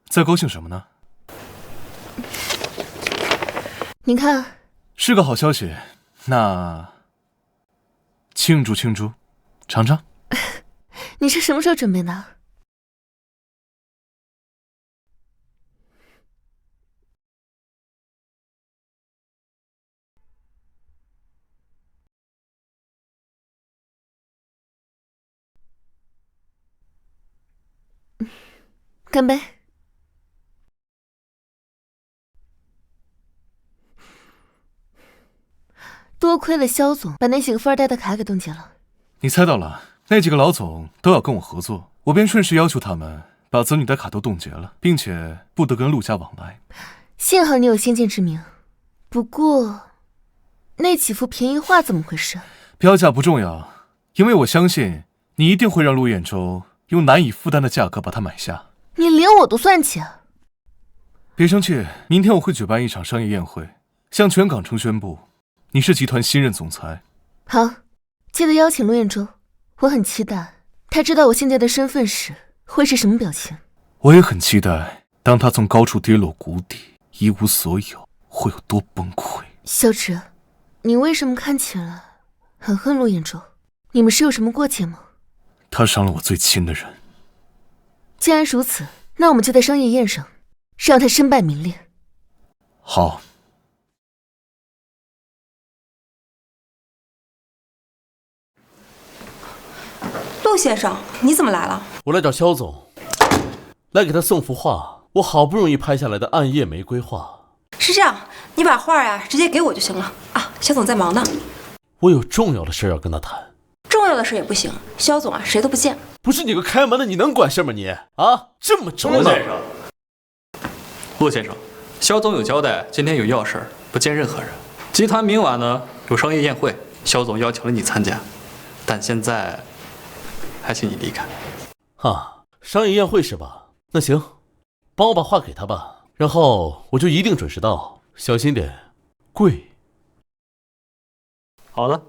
在高兴什么呢？你看，是个好消息，那庆祝庆祝，尝尝。你是什么时候准备的？干杯！多亏了萧总把那几个富二代的卡给冻结了。你猜到了，那几个老总都要跟我合作，我便顺势要求他们把子女的卡都冻结了，并且不得跟陆家往来。幸好你有先见之明，不过那几幅便宜画怎么回事？标价不重要，因为我相信你一定会让陆彦舟用难以负担的价格把它买下。你连我都算计啊！别生气，明天我会举办一场商业宴会，向全港城宣布你是集团新任总裁。好，记得邀请陆彦舟，我很期待他知道我现在的身份时会是什么表情。我也很期待，当他从高处跌落谷底，一无所有，会有多崩溃。萧直，你为什么看起来很恨陆彦舟？你们是有什么过节吗？他伤了我最亲的人。既然如此，那我们就在商业宴上让他身败名裂。好。陆陆先生，你怎么来了？我来找肖总，来给他送幅画，我好不容易拍下来的暗夜玫瑰画。是这样，你把画呀直接给我就行了啊。肖总在忙呢。我有重要的事要跟他谈。重要的事也不行，肖总啊谁都不见。不是你个开门的，你能管事吗你？啊，这么轴呢？陆先生，肖总有交代，今天有要事，不见任何人。集团明晚呢有商业宴会，肖总邀请了你参加，但现在还请你离开。啊，商业宴会是吧？那行，帮我把画给他吧，然后我就一定准时到，小心点，贵。好的。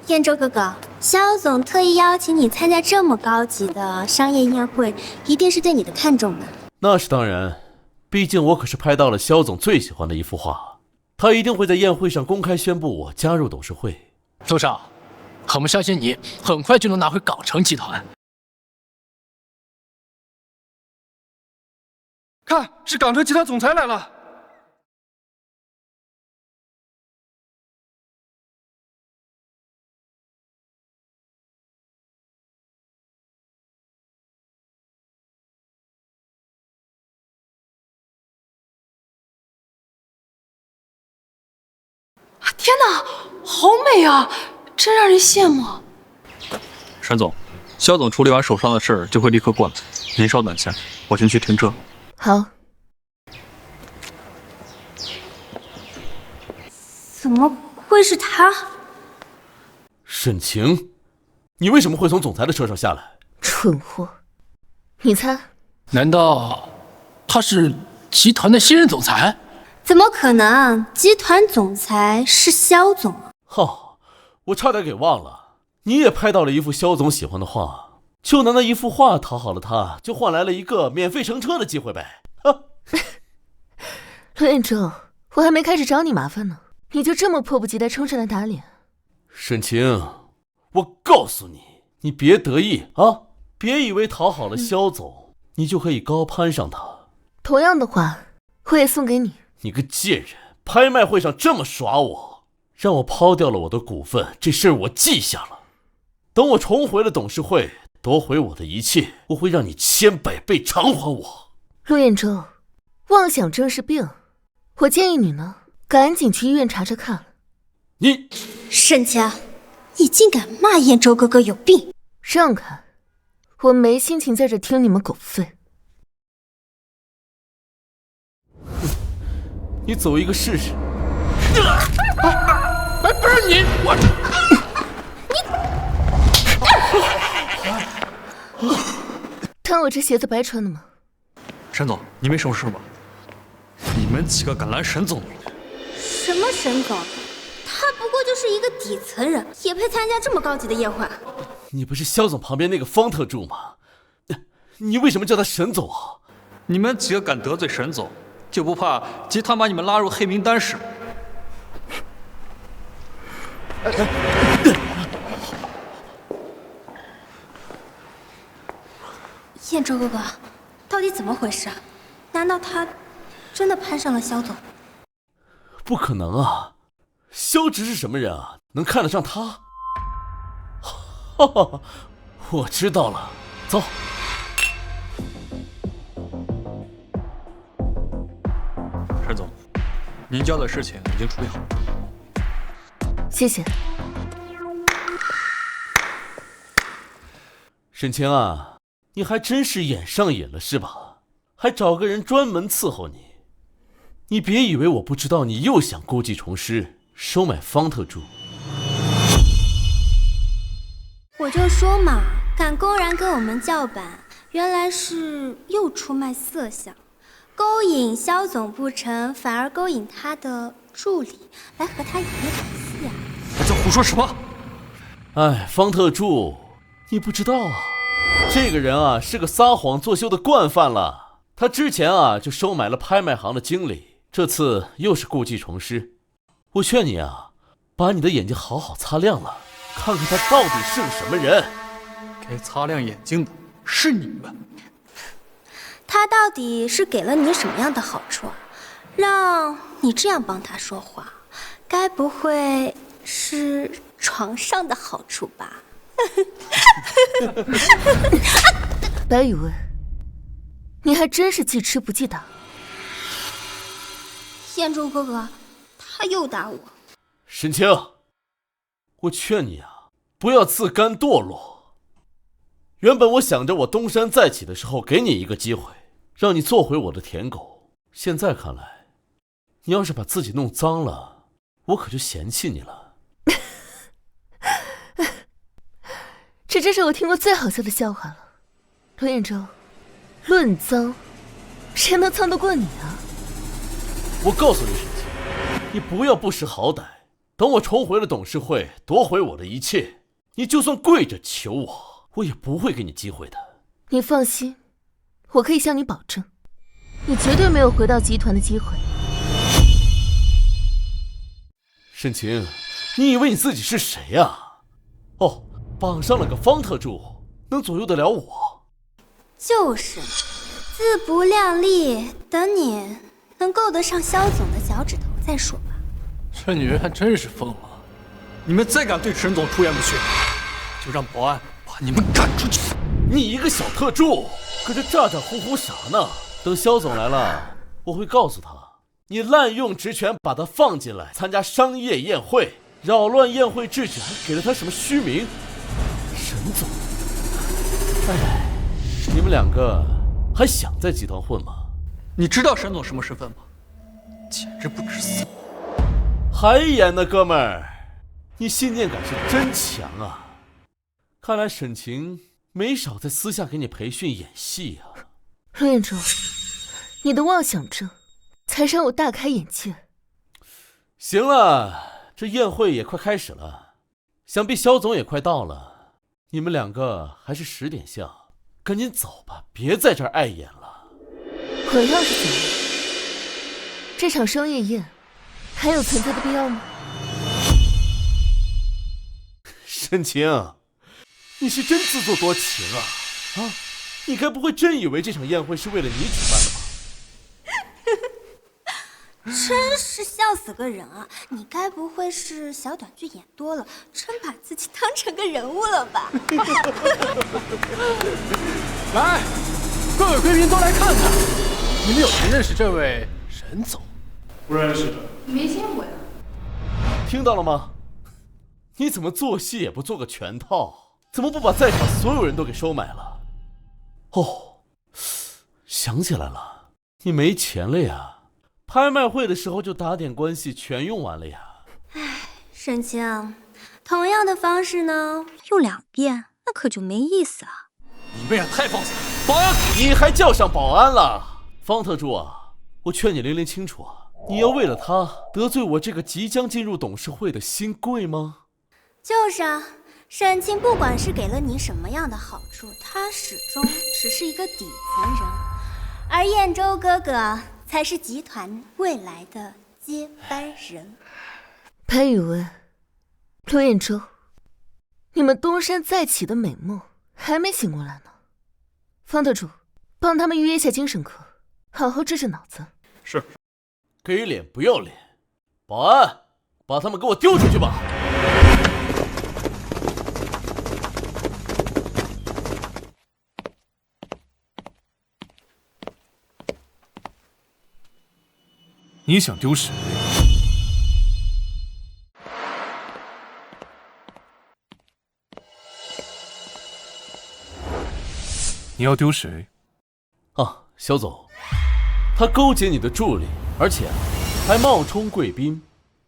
燕州哥哥，肖总特意邀请你参加这么高级的商业宴会，一定是对你的看重呢。那是当然，毕竟我可是拍到了肖总最喜欢的一幅画，他一定会在宴会上公开宣布我加入董事会。陆少，我们相信你很快就能拿回港城集团。看，是港城集团总裁来了。天哪，好美啊，真让人羡慕。沈总，肖总处理完手上的事就会立刻过来，您稍等一下，我先去停车。好。怎么会是他？沈晴，你为什么会从总裁的车上下来？蠢货，你猜？难道他是集团的新任总裁？怎么可能？集团总裁是肖总啊！我差点给忘了，你也拍到了一幅肖总喜欢的画，就拿那一幅画讨好了他，就换来了一个免费乘车的机会呗。陆彦舟，我还没开始找你麻烦呢，你就这么迫不及待冲上来打脸？沈晴，我告诉你，你别得意啊！别以为讨好了肖总，你就可以高攀上他。同样的话，我也送给你。你个贱人，拍卖会上这么耍我，让我抛掉了我的股份，这事儿我记下了。等我重回了董事会，夺回我的一切，我会让你100倍偿还我。陆彦舟，妄想症是病，我建议你呢，赶紧去医院查查看。你，沈家，你竟敢骂彦舟哥哥有病！让开，我没心情在这听你们狗吠。你走一个试试。不是你，看我这鞋子白穿的吗？沈总，你没什么事吧？你们几个敢拦沈总？什么沈总？他不过就是一个底层人，也配参加这么高级的宴会？你不是肖总旁边那个方特助吗？你为什么叫他沈总啊？你们几个敢得罪沈总，就不怕集团把你们拉入黑名单是？彦舟哥哥，到底怎么回事啊？难道他真的攀上了肖总？不可能啊！肖直是什么人啊？能看得上他？我知道了，走。沈总，您交的事情已经处理好了。谢谢。沈晴啊，你还真是演上瘾了是吧？还找个人专门伺候你。你别以为我不知道，你又想故技重施，收买方特助。我就说嘛，敢公然跟我们叫板，原来是又出卖色相，勾引肖总不成，反而勾引他的助理来和他演一场戏啊！你在胡说什么？哎，方特助，你不知道啊，这个人啊是个撒谎作秀的惯犯了。他之前啊就收买了拍卖行的经理，这次又是故技重施。我劝你啊，把你的眼睛好好擦亮了，看看他到底是个什么人。该擦亮眼睛的是你们。他到底是给了你什么样的好处啊？让你这样帮他说话，该不会是床上的好处吧？白雨薇，你还真是记吃不记打。燕州哥哥，他又打我。沈清，我劝你啊，不要自甘堕落。原本我想着我东山再起的时候给你一个机会，让你做回我的舔狗。现在看来，你要是把自己弄脏了，我可就嫌弃你了。这真是我听过最好笑的笑话了。罗彦州，论脏，谁能脏得过你啊？我告诉你，沈清，你不要不识好歹。等我重回了董事会，夺回我的一切，你就算跪着求我，我也不会给你机会的。你放心，我可以向你保证，你绝对没有回到集团的机会。沈清，你以为你自己是谁啊？哦，绑上了个方特助，能左右得了我？就是，自不量力，等你能够得上萧总的脚趾头再说吧。这女人还真是疯了！你们再敢对沈总出言不逊，就让保安把你们赶出去！你一个小特助，搁这咋咋呼呼啥呢？等萧总来了，我会告诉他，你滥用职权把他放进来参加商业宴会，扰乱宴会秩序，还给了他什么虚名？沈总，哎，你们两个还想在集团混吗？你知道沈总什么身份吗？简直不知死！还演呢，哥们儿，你信念感是真强啊！看来沈晴没少在私下给你培训演戏啊。罗彦州，你的妄想症才让我大开眼界。行了，这宴会也快开始了，想必萧总也快到了，你们两个还是识点相，赶紧走吧，别在这儿碍眼了。我要是怎么了？这场商业宴还有存在的必要吗？沈晴，你是真自作多情啊！啊，你该不会真以为这场宴会是为了你举办的吧？真是笑死个人啊！你该不会是小短剧演多了，真把自己当成个人物了吧？来，各位贵宾都来看看，你们有谁认识这位沈总？不认识的。没见过呀。听到了吗？你怎么做戏也不做个全套？怎么不把在场所有人都给收买了？哦，想起来了，你没钱了呀？拍卖会的时候就打点关系，全用完了呀。唉，沈清，同样的方式呢，用2遍，那可就没意思啊。你们也太放肆了！保安，你还叫上保安了？方特助啊，我劝你拎清楚啊，你要为了他得罪我这个即将进入董事会的新贵吗？就是啊，沈清不管是给了你什么样的好处，他始终只是一个底层人，而燕州哥哥才是集团未来的接班人。白雨薇，罗彦州，你们东山再起的美梦还没醒过来呢。方特助，帮他们预约一下精神科，好好治治脑子。是。给脸不要脸！保安，把他们给我丢出去吧！你想丢谁？你要丢谁？啊，萧总，他勾结你的助理，而且还冒充贵宾，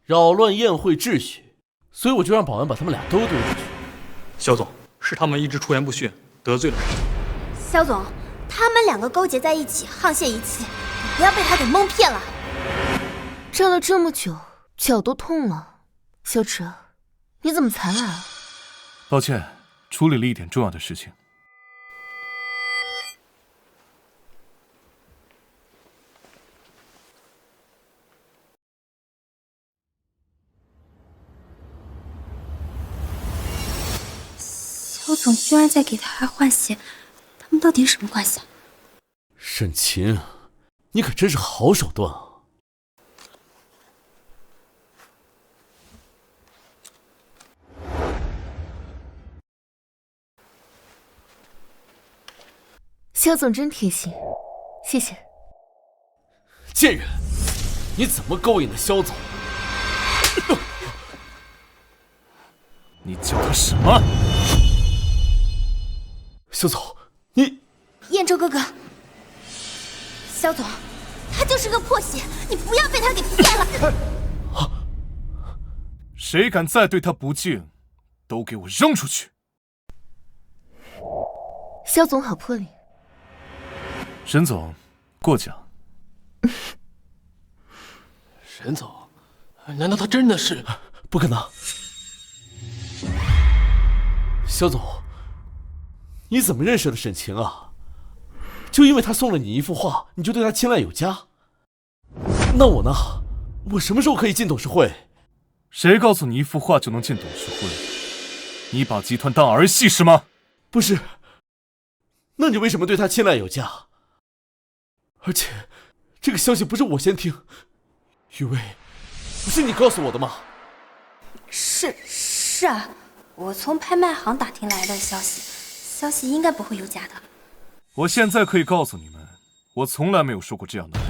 扰乱宴会秩序，所以我就让保安把他们俩都丢出去。萧总，是他们一直出言不逊，得罪了沈总。萧总，他们2个勾结在一起，沆瀣一气，你不要被他给蒙骗了。站了这么久，脚都痛了。小池，你怎么才来啊？抱歉，处理了一点重要的事情。萧总居然在给他换血，他们到底什么关系啊？沈琴，你可真是好手段啊！肖总真贴心，谢谢。贱人，你怎么勾引的肖总？你叫他什么？肖总，你……燕州哥哥，肖总，他就是个破鞋，你不要被他给骗了。谁敢再对他不敬，都给我扔出去！肖总好魄力。沈总，过奖。沈总，难道他真的是？不可能。肖总，你怎么认识的沈晴啊？就因为他送了你一幅画，你就对他青睐有加？那我呢？我什么时候可以进董事会？谁告诉你一幅画就能进董事会？你把集团当儿戏是吗？不是。那你为什么对他青睐有加？而且，这个消息不是我先听，雨薇，不是你告诉我的吗？是啊，我从拍卖行打听来的消息应该不会有假的。我现在可以告诉你们，我从来没有说过这样的话。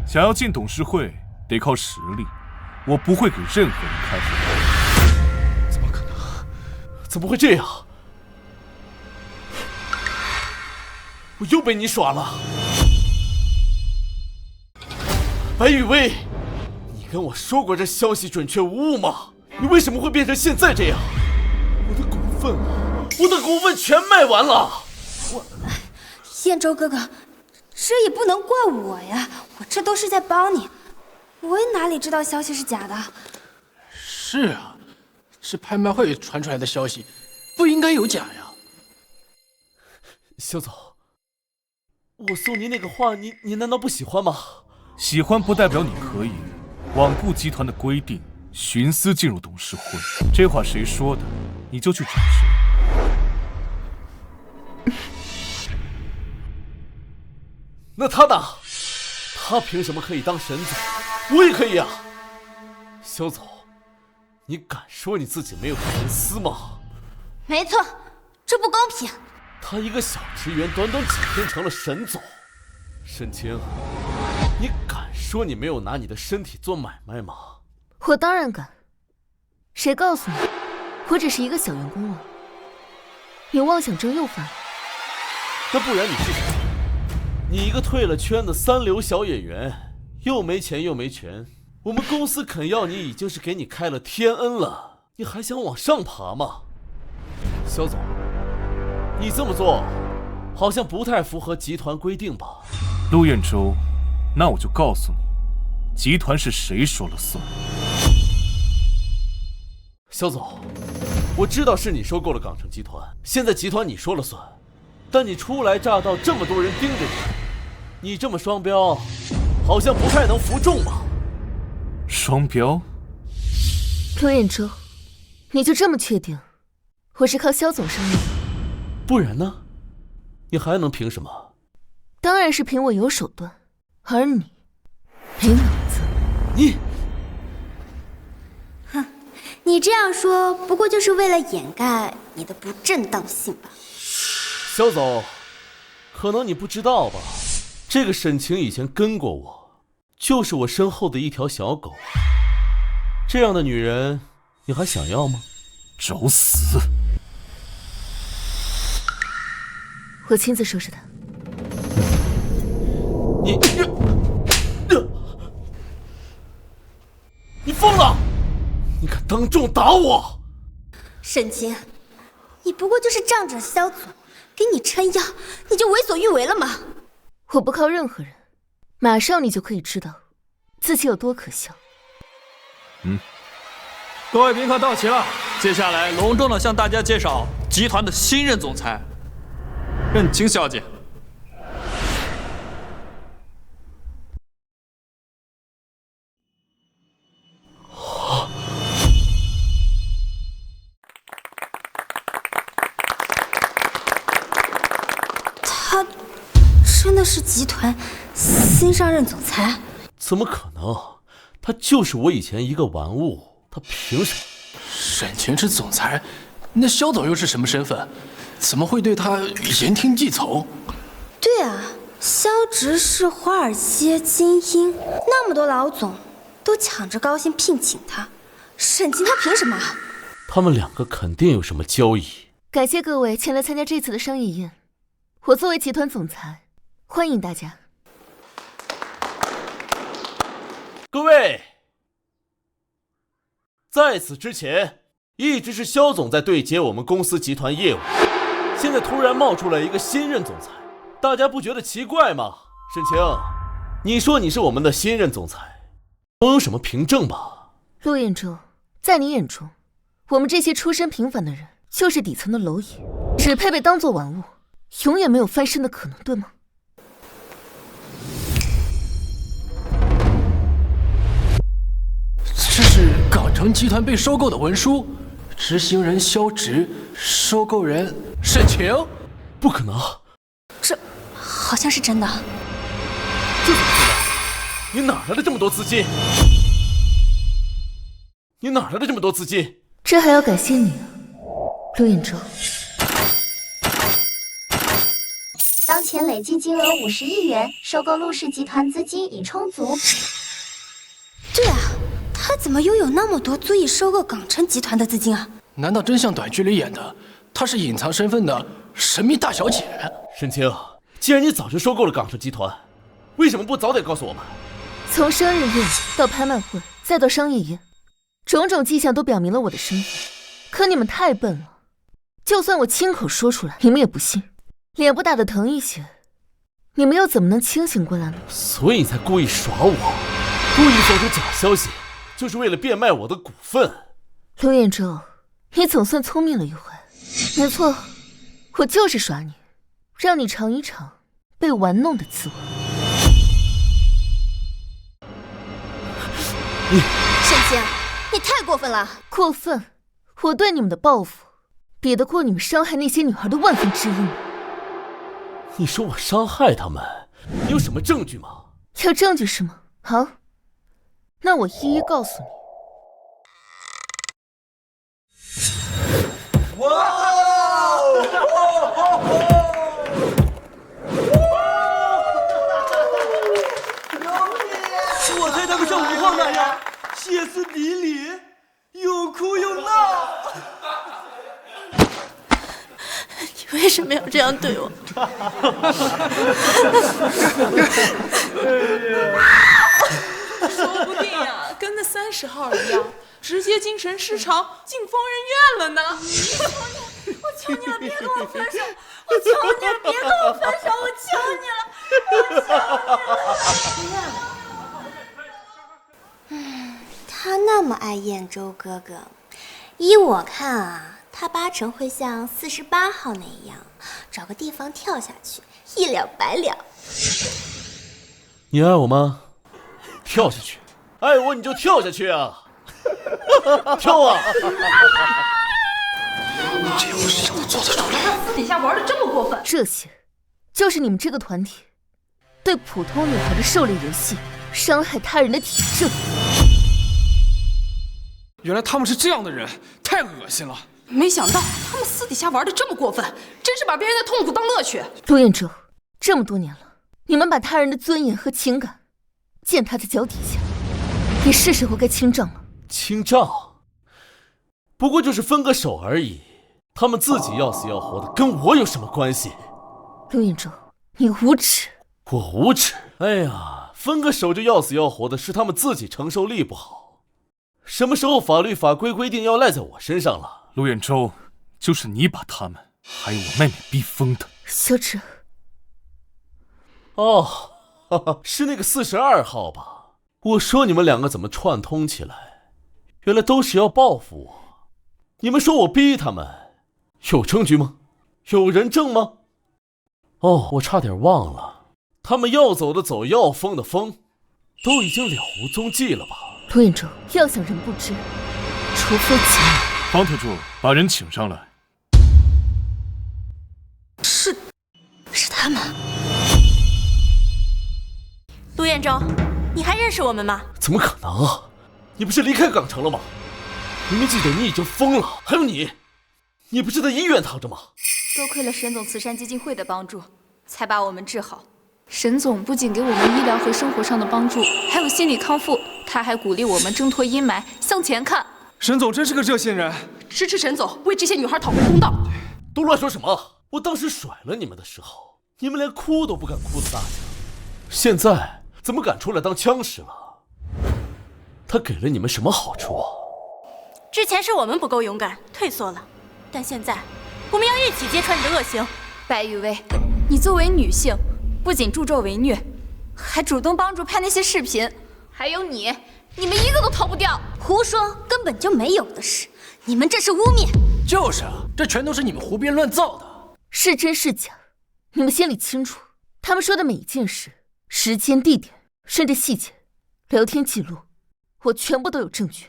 想要进董事会，得靠实力，我不会给任何人开会。怎么可能？怎么会这样？我又被你耍了，白雨薇，你跟我说过这消息准确无误吗？你为什么会变成现在这样？我的股份全卖完了。燕州哥哥，这也不能怪我呀，我这都是在帮你，我哪里知道消息是假的？是啊，是拍卖会传出来的消息，不应该有假呀。肖总，我送您那个画，你难道不喜欢吗？喜欢不代表你可以罔顾集团的规定，徇私进入董事会。这话谁说的，你就去找谁。那他呢？他凭什么可以当沈总？我也可以啊！肖总，你敢说你自己没有徇私吗？没错，这不公平。他一个小职员，短短几天成了沈总。沈清，你敢说你没有拿你的身体做买卖吗？我当然敢。谁告诉你，我只是一个小员工啊？你妄想症又犯了。那不然你是谁？你一个退了圈的三流小演员，又没钱又没权，我们公司肯要你已经是给你开了天恩了，你还想往上爬吗？肖总，你这么做好像不太符合集团规定吧？陆彦舟，那我就告诉你，集团是谁说了算。肖总，我知道是你收购了港城集团，现在集团你说了算，但你初来乍到，这么多人盯着你这么双标，好像不太能服众吧？双标？陆彦舟，你就这么确定我是靠肖总上位的？不然呢？你还能凭什么？当然是凭我有手段，而你没脑子。你这样说，不过就是为了掩盖你的不正当性吧？肖总，可能你不知道吧，这个沈晴以前跟过我，就是我身后的一条小狗。这样的女人，你还想要吗？找死！我亲自收拾她。你疯了！你敢当众打我？沈晴，你不过就是仗着肖总给你撑腰，你就为所欲为了吗？我不靠任何人，马上你就可以知道自己有多可笑。各位宾客到齐了，接下来隆重的向大家介绍集团的新任总裁，任晴小姐。他真的是集团新上任总裁？怎么可能？他就是我以前一个玩物，他凭什么？沈晴是总裁，那肖总又是什么身份？怎么会对他言听计从？对啊，萧直是华尔街精英，那么多老总都抢着高兴聘请他，沈清他凭什么？他们两个肯定有什么交易。感谢各位前来参加这次的商业宴，我作为集团总裁，欢迎大家。各位，在此之前，一直是萧总在对接我们公司集团业务，现在突然冒出来一个新任总裁，大家不觉得奇怪吗？沈清，你说你是我们的新任总裁，总有什么凭证吧？陆彦舟，在你眼中，我们这些出身平凡的人就是底层的蝼蚁，只配被当作玩物，永远没有翻身的可能，对吗？这是港城集团被收购的文书，执行人萧直，收购人沈晴。不可能，这好像是真的。这怎么可能？你哪来的这么多资金？你哪来的这么多资金？这还要感谢你啊，陆彦舟。当前累计金额50亿元，收购陆氏集团资金已充足。对啊，他怎么拥有那么多足以收购港城集团的资金啊？难道真像短剧里演的，她是隐藏身份的神秘大小姐？沈清，既然你早就收购了港城集团，为什么不早点告诉我们？从生日宴到拍卖会，再到商业宴，种种迹象都表明了我的身份。可你们太笨了，就算我亲口说出来，你们也不信。脸不打得疼一些，你们又怎么能清醒过来呢？所以你才故意耍我，故意放出假消息，就是为了变卖我的股份。陆彦舟，你总算聪明了一回。没错，我就是耍你，让你尝一尝被玩弄的滋味。沈清，你太过分了！过分？我对你们的报复，比得过你们伤害那些女孩的万分之一吗？你说我伤害他们，你有什么证据吗？有证据是吗？好，那我一一告诉你。哇！我猜他们像吴昊那样，歇斯底里，又哭又闹。你为什么要这样对我？说不定呀，跟那30号一样，直接精神失常进疯人院了呢。我求你了，别跟我分手！我求你了，别跟我分手！我求你了，我求你了！他那么爱彦舟哥哥，依我看啊，他8成会像48号那样，找个地方跳下去，一了百了。你爱我吗？跳下去，爱我你就跳下去啊！跳啊！这种事情我做得出来？他私底下玩的这么过分？这些，就是你们这个团体对普通女孩的狩猎游戏，伤害他人的体质。原来他们是这样的人，太恶心了。没想到他们私底下玩的这么过分，真是把别人的痛苦当乐趣。陆彦舟，这么多年了，你们把他人的尊严和情感践踏在脚底下，也是时候该清账了。清账？不过就是分个手而已，他们自己要死要活的，跟我有什么关系？陆彦舟，你无耻！我无耻？哎呀，分个手就要死要活的，是他们自己承受力不好。什么时候法律法规规定要赖在我身上了？陆彦舟，就是你把他们还有我妹妹逼疯的。萧直。哦，哈哈，是那个42号吧？我说你们两个怎么串通起来？原来都是要报复我。你们说我逼他们，有证据吗？有人证吗？哦，我差点忘了，他们要走的走，要疯的疯，都已经了无踪迹了吧？陆彦舟，要想人不知，除非己灭。方特助，把人请上来。是他们。陆彦舟，你还认识我们吗？怎么可能啊！你不是离开港城了吗？明明记得你已经疯了。还有你不是在医院躺着吗？多亏了沈总慈善基金会的帮助，才把我们治好。沈总不仅给我们医疗和生活上的帮助，还有心理康复，他还鼓励我们挣脱阴霾，向前看。沈总真是个热心人，支持沈总为这些女孩讨回公道。都乱说什么？我当时甩了你们的时候，你们连哭都不敢哭的大声，现在怎么敢出来当枪使了？他给了你们什么好处啊？之前是我们不够勇敢，退缩了，但现在我们要一起揭穿你的恶行。白雨薇，你作为女性，不仅助纣为虐，还主动帮助拍那些视频。还有你们一个都逃不掉。胡说，根本就没有的事，你们这是污蔑。就是啊，这全都是你们胡编乱造的。是真是假，你们心里清楚。他们说的每一件事，时间、地点，甚至细节、聊天记录，我全部都有证据。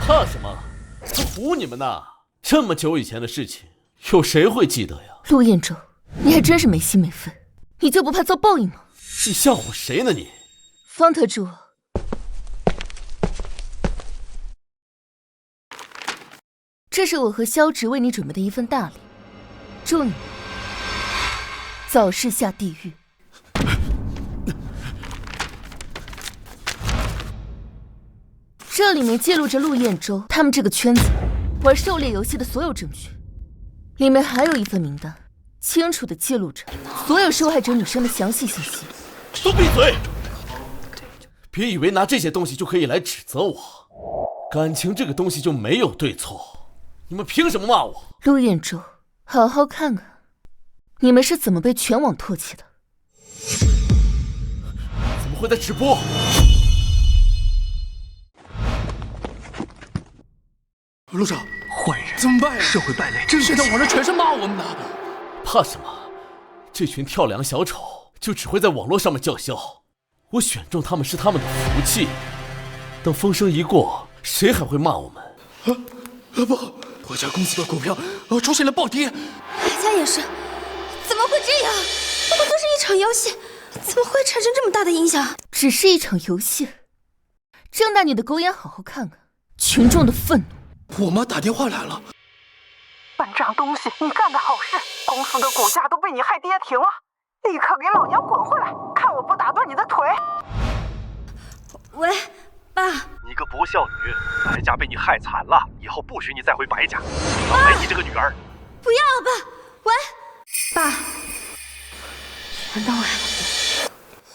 怕什么？他唬你们呢！这么久以前的事情，有谁会记得呀？陆彦舟，你还真是没心没肺，你就不怕遭报应吗？你吓唬谁呢你？方特助，这是我和萧直为你准备的一份大礼，祝你早日下地狱。这里面记录着陆彦舟他们这个圈子玩狩猎游戏的所有证据，里面还有一份名单，清楚地记录着所有受害者女生的详细信息。都闭嘴！别以为拿这些东西就可以来指责我，感情这个东西就没有对错，你们凭什么骂我？陆彦舟，好好看看，你们是怎么被全网唾弃的？怎么会在直播？陆少，坏人怎么办呀？社会败类，现在网上全是骂我们的。怕什么？这群跳梁小丑就只会在网络上面叫嚣，我选中他们是他们的福气。等风声一过，谁还会骂我们？不，我家公司的股票出现了暴跌。白家也是，怎么会这样？不过就是一场游戏，怎么会产生这么大的影响？只是一场游戏，睁大你的狗眼，好好看看群众的愤怒。我妈打电话来了。笨账东西，你干的好事，公司的股价都被你害跌停了，立刻给老娘滚回来，看我不打断你的腿！喂，爸。你个不孝女，白家被你害惨了，以后不许你再回白家，少来你这个女儿！不要啊，爸！喂，爸，全都赖我，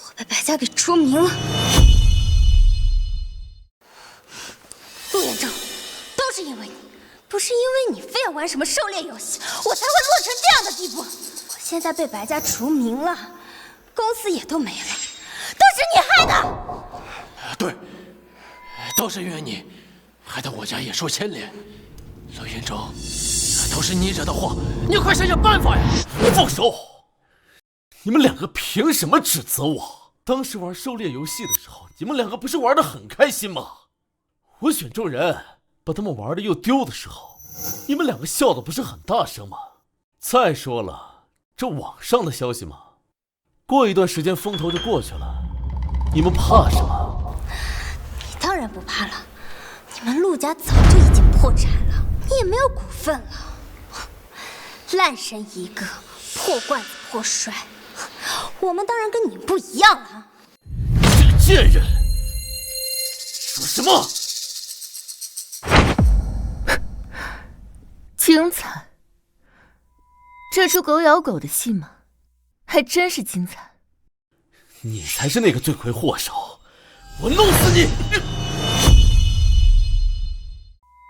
我被白家给除名了。陆彦舟，都是因为你，不是因为你非要玩什么狩猎游戏，我才会落成这样的地步。我现在被白家除名了，公司也都没了，都是你害的。对，都是因为你，害得我家也受牵连。陆彦舟，都是你惹的祸，你快想想办法呀！你放手！你们两个凭什么指责我？当时玩狩猎游戏的时候，你们两个不是玩得很开心吗？我选中人，把他们玩的又丢的时候，你们两个笑的不是很大声吗？再说了，这网上的消息嘛，过一段时间风头就过去了，你们怕什么？你当然不怕了，你们陆家早就已经破产了，你也没有股份了，烂神一个，破罐子破摔。我们当然跟你们不一样了。这个贱人，说什么？精彩！这出狗咬狗的戏码，还真是精彩。你才是那个罪魁祸首，我弄死你！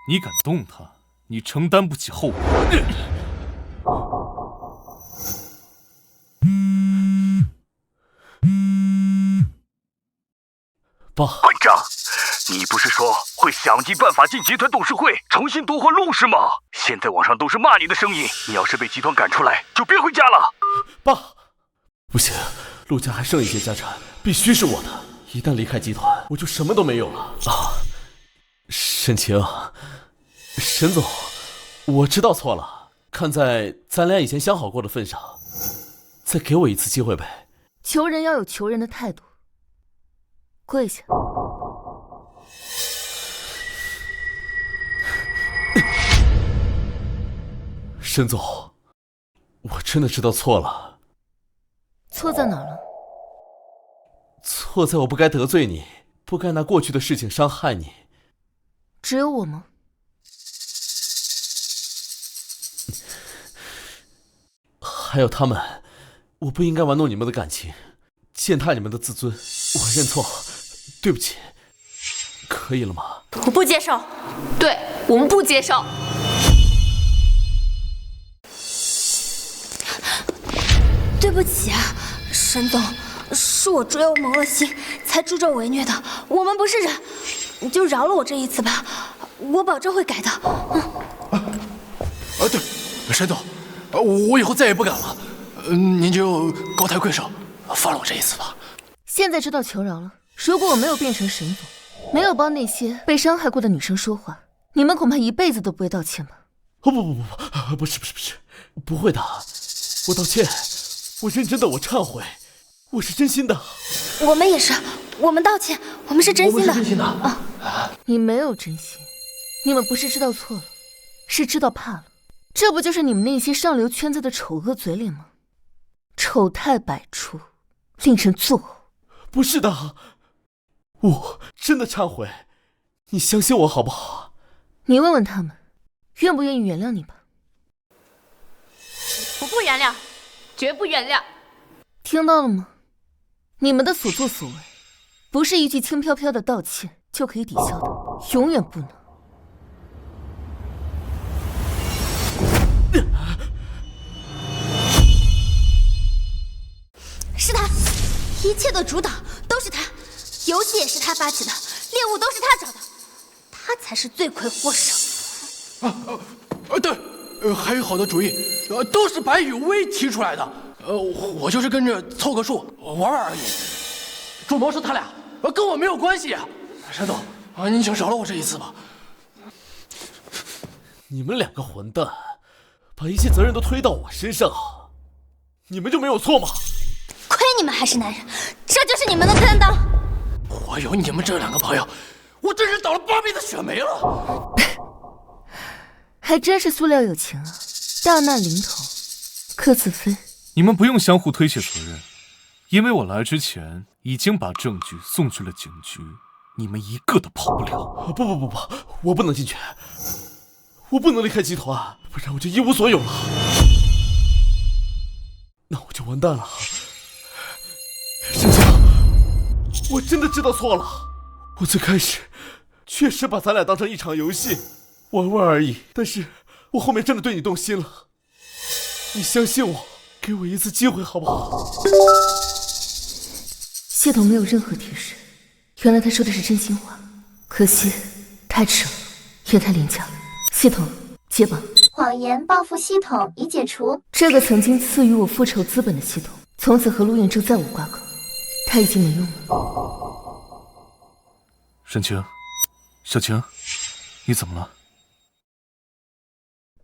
你敢动他，你承担不起后果。爸，班长，你不是说会想尽办法进集团董事会，重新夺回陆氏吗？现在网上都是骂你的声音，你要是被集团赶出来，就别回家了。爸，不行，陆家还剩一些家产，必须是我的。一旦离开集团，我就什么都没有了啊！沈晴，沈总，我知道错了，看在咱俩以前相好过的份上，再给我一次机会呗。求人要有求人的态度。跪下！沈总，我真的知道错了。错在哪儿了？错在我不该得罪你，不该拿过去的事情伤害你。只有我吗？还有他们，我不应该玩弄你们的感情，践踏你们的自尊。我认错，对不起，可以了吗？我不接受。对，我们不接受。对不起啊，沈总，是我追欧蒙了心，才助纣为虐的。我们不是人，你就饶了我这一次吧，我保证会改的。对，沈总，我以后再也不敢了。您就高抬贵手，放了我这一次吧。现在知道求饶了。如果我没有变成沈总，没有帮那些被伤害过的女生说话，你们恐怕一辈子都不会道歉吧？不是，不会的，我道歉，我认真的，我忏悔，我是真心的。我们也是，我们道歉，我们是真心的。我们是真心的。你没有真心，你们不是知道错了，是知道怕了。这不就是你们那些上流圈子的丑恶嘴脸吗？丑态百出，令人作呕。不是的，我真的忏悔，你相信我好不好？你问问他们，愿不愿意原谅你吧。我不原谅，绝不原谅。听到了吗？你们的所作所为，不是一句轻飘飘的道歉就可以抵消的，永远不能。是他，一切的主导都是他，游戏也是他发起的，猎物都是他找的，他才是罪魁祸首。对，还有好的主意，都是白雨薇提出来的。我就是跟着凑个数玩玩而已。主谋是他俩，跟我没有关系。沈总，您就饶了我这一次吧。你们两个混蛋，把一切责任都推到我身上，你们就没有错吗？亏你们还是男人，这就是你们的担当。我有你们这两个朋友，我真是倒了8辈子血霉了。还真是塑料友情啊！大难临头各自飞。你们不用相互推卸责任，因为我来之前已经把证据送去了警局，你们一个都跑不了。不，我不能进去，我不能离开集团，不然我就一无所有了。那我就完蛋了。沈江，我真的知道错了，我最开始确实把咱俩当成一场游戏，玩玩而已。但是我后面真的对你动心了，你相信我，给我一次机会好不好？系统没有任何提示，原来他说的是真心话，可惜太迟了，也太廉价了。系统接吧。谎言报复系统已解除。这个曾经赐予我复仇资本的系统，从此和陆彦舟再无瓜葛，他已经没用了。沈清，小晴，你怎么了？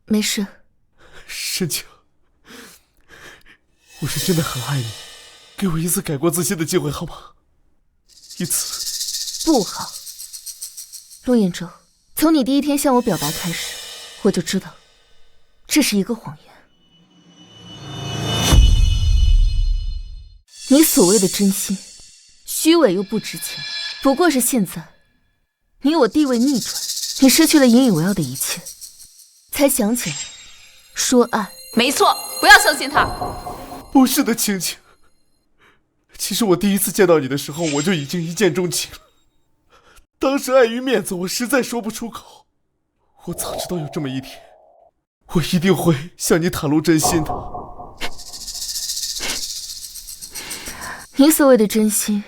没事。沈清，我是真的很爱你，给我一次改过自新的机会好吗？一次。不好。陆彦舟，从你第一天向我表白开始，我就知道这是一个谎言。你所谓的真心，虚伪又不值钱，不过是现在你我地位逆转，你失去了引以为傲的一切，才想起来说爱。没错，不要相信他。不是的，晴晴，其实我第一次见到你的时候，我就已经一见钟情了。当时碍于面子，我实在说不出口。我早知道有这么一天，我一定会向你袒露真心的。你所谓的真心，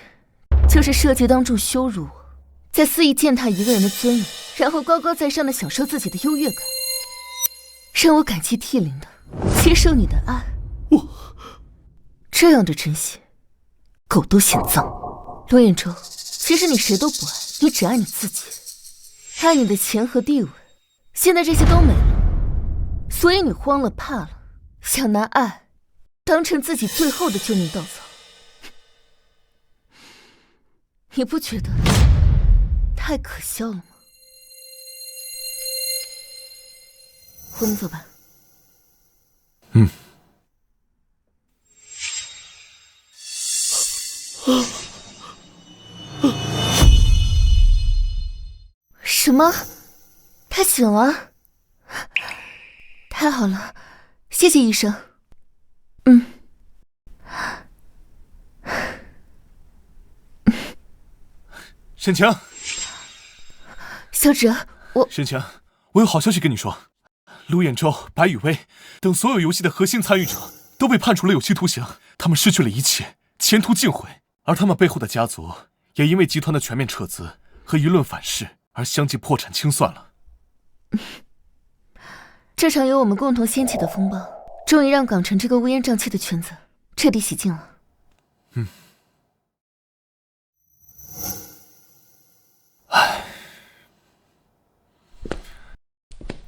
就是设计当众羞辱我，再肆意践踏一个人的尊严，然后高高在上的享受自己的优越感，让我感激涕零的接受你的爱。这样的真心，狗都嫌脏。陆彦舟，其实你谁都不爱，你只爱你自己，爱你的钱和地位，现在这些都没了，所以你慌了怕了，想拿爱当成自己最后的救命稻草。你不觉得太可笑了吗？我们走吧。嗯。什么？他醒了？太好了，谢谢医生。沈晴，小芷，沈晴，我有好消息跟你说，陆彦舟、白雨薇等所有游戏的核心参与者都被判处了有期徒刑，他们失去了一切，前途尽毁，而他们背后的家族也因为集团的全面撤资和舆论反噬而相继破产清算了。这场由我们共同掀起的风暴，终于让港城这个乌烟瘴气的圈子彻底洗净了。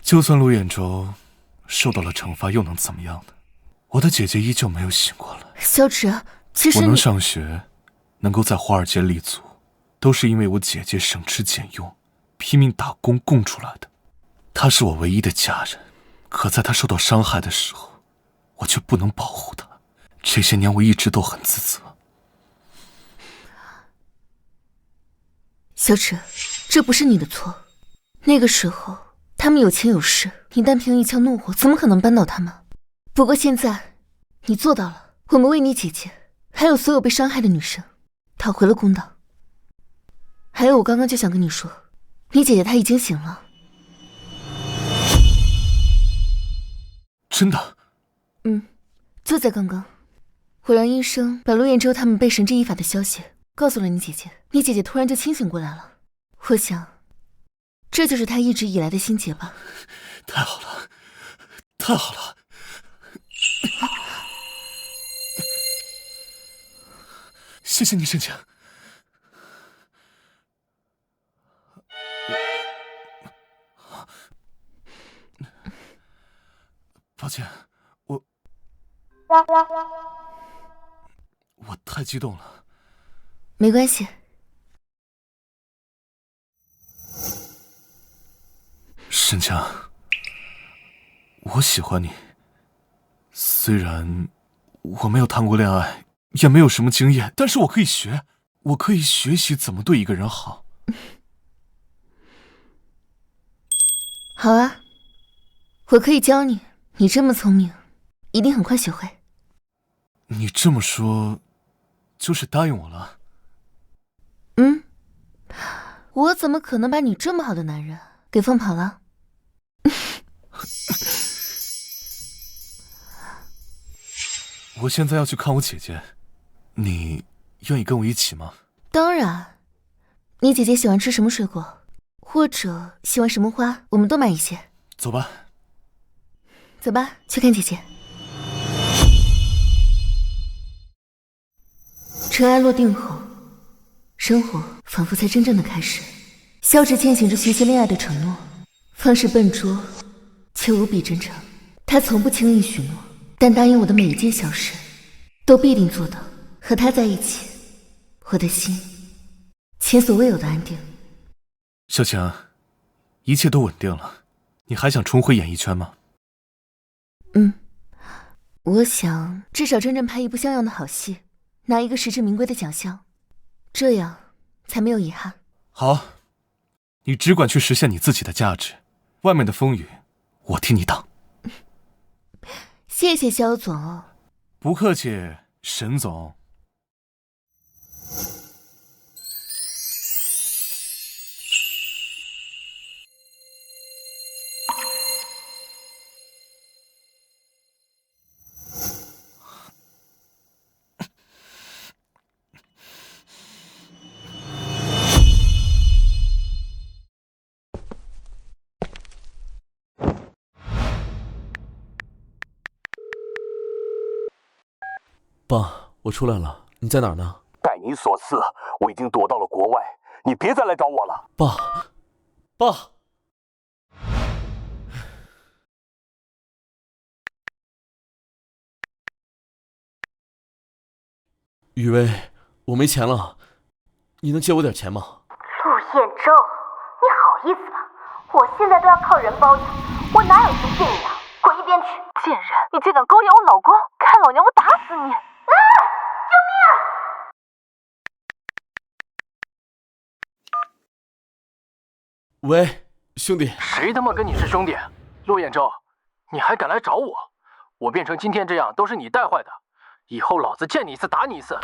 就算陆彦舟受到了惩罚，又能怎么样呢？我的姐姐依旧没有醒过来。小芷，其实我能上学，能够在华尔街立足，都是因为我姐姐省吃俭用，拼命打工供出来的。她是我唯一的家人，可在她受到伤害的时候，我却不能保护她。这些年我一直都很自责。小芷，这不是你的错。那个时候他们有钱有势，你单凭一腔怒火怎么可能扳倒他们？不过现在你做到了，我们为你姐姐还有所有被伤害的女生讨回了公道。还有，我刚刚就想跟你说，你姐姐她已经醒了。真的？就在刚刚，我让医生把陆彦舟他们被绳之以法的消息告诉了你姐姐，你姐姐突然就清醒过来了。我想这就是她一直以来的心结吧。太好了，太好了！谢谢你，沈晴。抱歉，我太激动了。没关系。沈晴，我喜欢你。虽然我没有谈过恋爱，也没有什么经验，但是我可以学，我可以学习怎么对一个人好。好啊，我可以教你。你这么聪明，一定很快学会。你这么说，就是答应我了？我怎么可能把你这么好的男人给放跑了？我现在要去看我姐姐，你愿意跟我一起吗？当然。你姐姐喜欢吃什么水果，或者喜欢什么花，我们都买一些。走吧。走吧，去看姐姐。尘埃落定后，生活仿佛才真正的开始。萧芷践行着学习恋爱的承诺，方式笨拙却无比真诚。他从不轻易许诺，但答应我的每一件小事都必定做到。和他在一起，我的心前所未有的安定。小晴，一切都稳定了，你还想重回演艺圈吗？我想至少真正拍一部像样的好戏，拿一个实至名归的奖项，这样才没有遗憾。好，你只管去实现你自己的价值，外面的风雨我替你挡。谢谢萧总。不客气，沈总。爸，我出来了，你在哪儿呢？拜你所赐，我已经躲到了国外，你别再来找我了。爸。雨薇，我没钱了，你能借我点钱吗？陆彦舟，你好意思吗？我现在都要靠人包养，我哪有钱借你啊？滚一边去！贱人，你竟敢勾引我老公，看老娘我打死你！啊！救命！喂，兄弟。谁他妈跟你是兄弟？陆彦舟，你还敢来找我？我变成今天这样都是你带坏的，以后老子见你一次打你一次。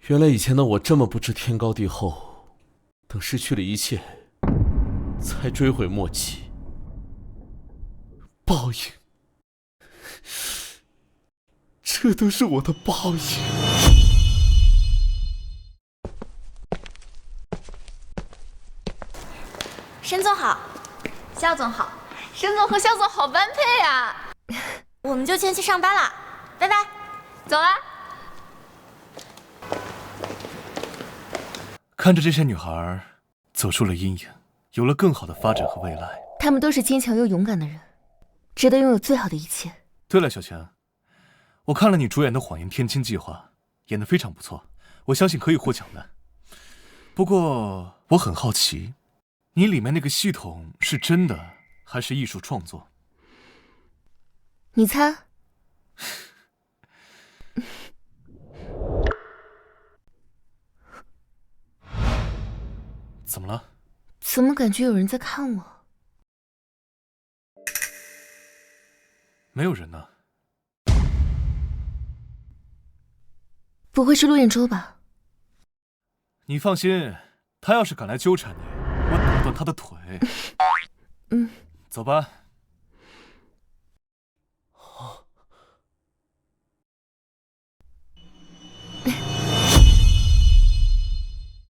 原来以前的我这么不知天高地厚，等失去了一切，才追悔莫及。报应，这都是我的报应。申总好，肖总好，申总和肖总好般配啊！我们就先去上班了，拜拜，走啦。看着这些女孩走出了阴影，有了更好的发展和未来。她们都是坚强又勇敢的人，值得拥有最好的一切。对了，小强，我看了你主演的《谎言天亲计划》，演得非常不错，我相信可以获奖的。不过我很好奇，你里面那个系统是真的还是艺术创作？你猜？怎么了？怎么感觉有人在看我？没有人呢。不会是陆彦舟吧？你放心，他要是敢来纠缠你，我打断他的腿。嗯，走吧。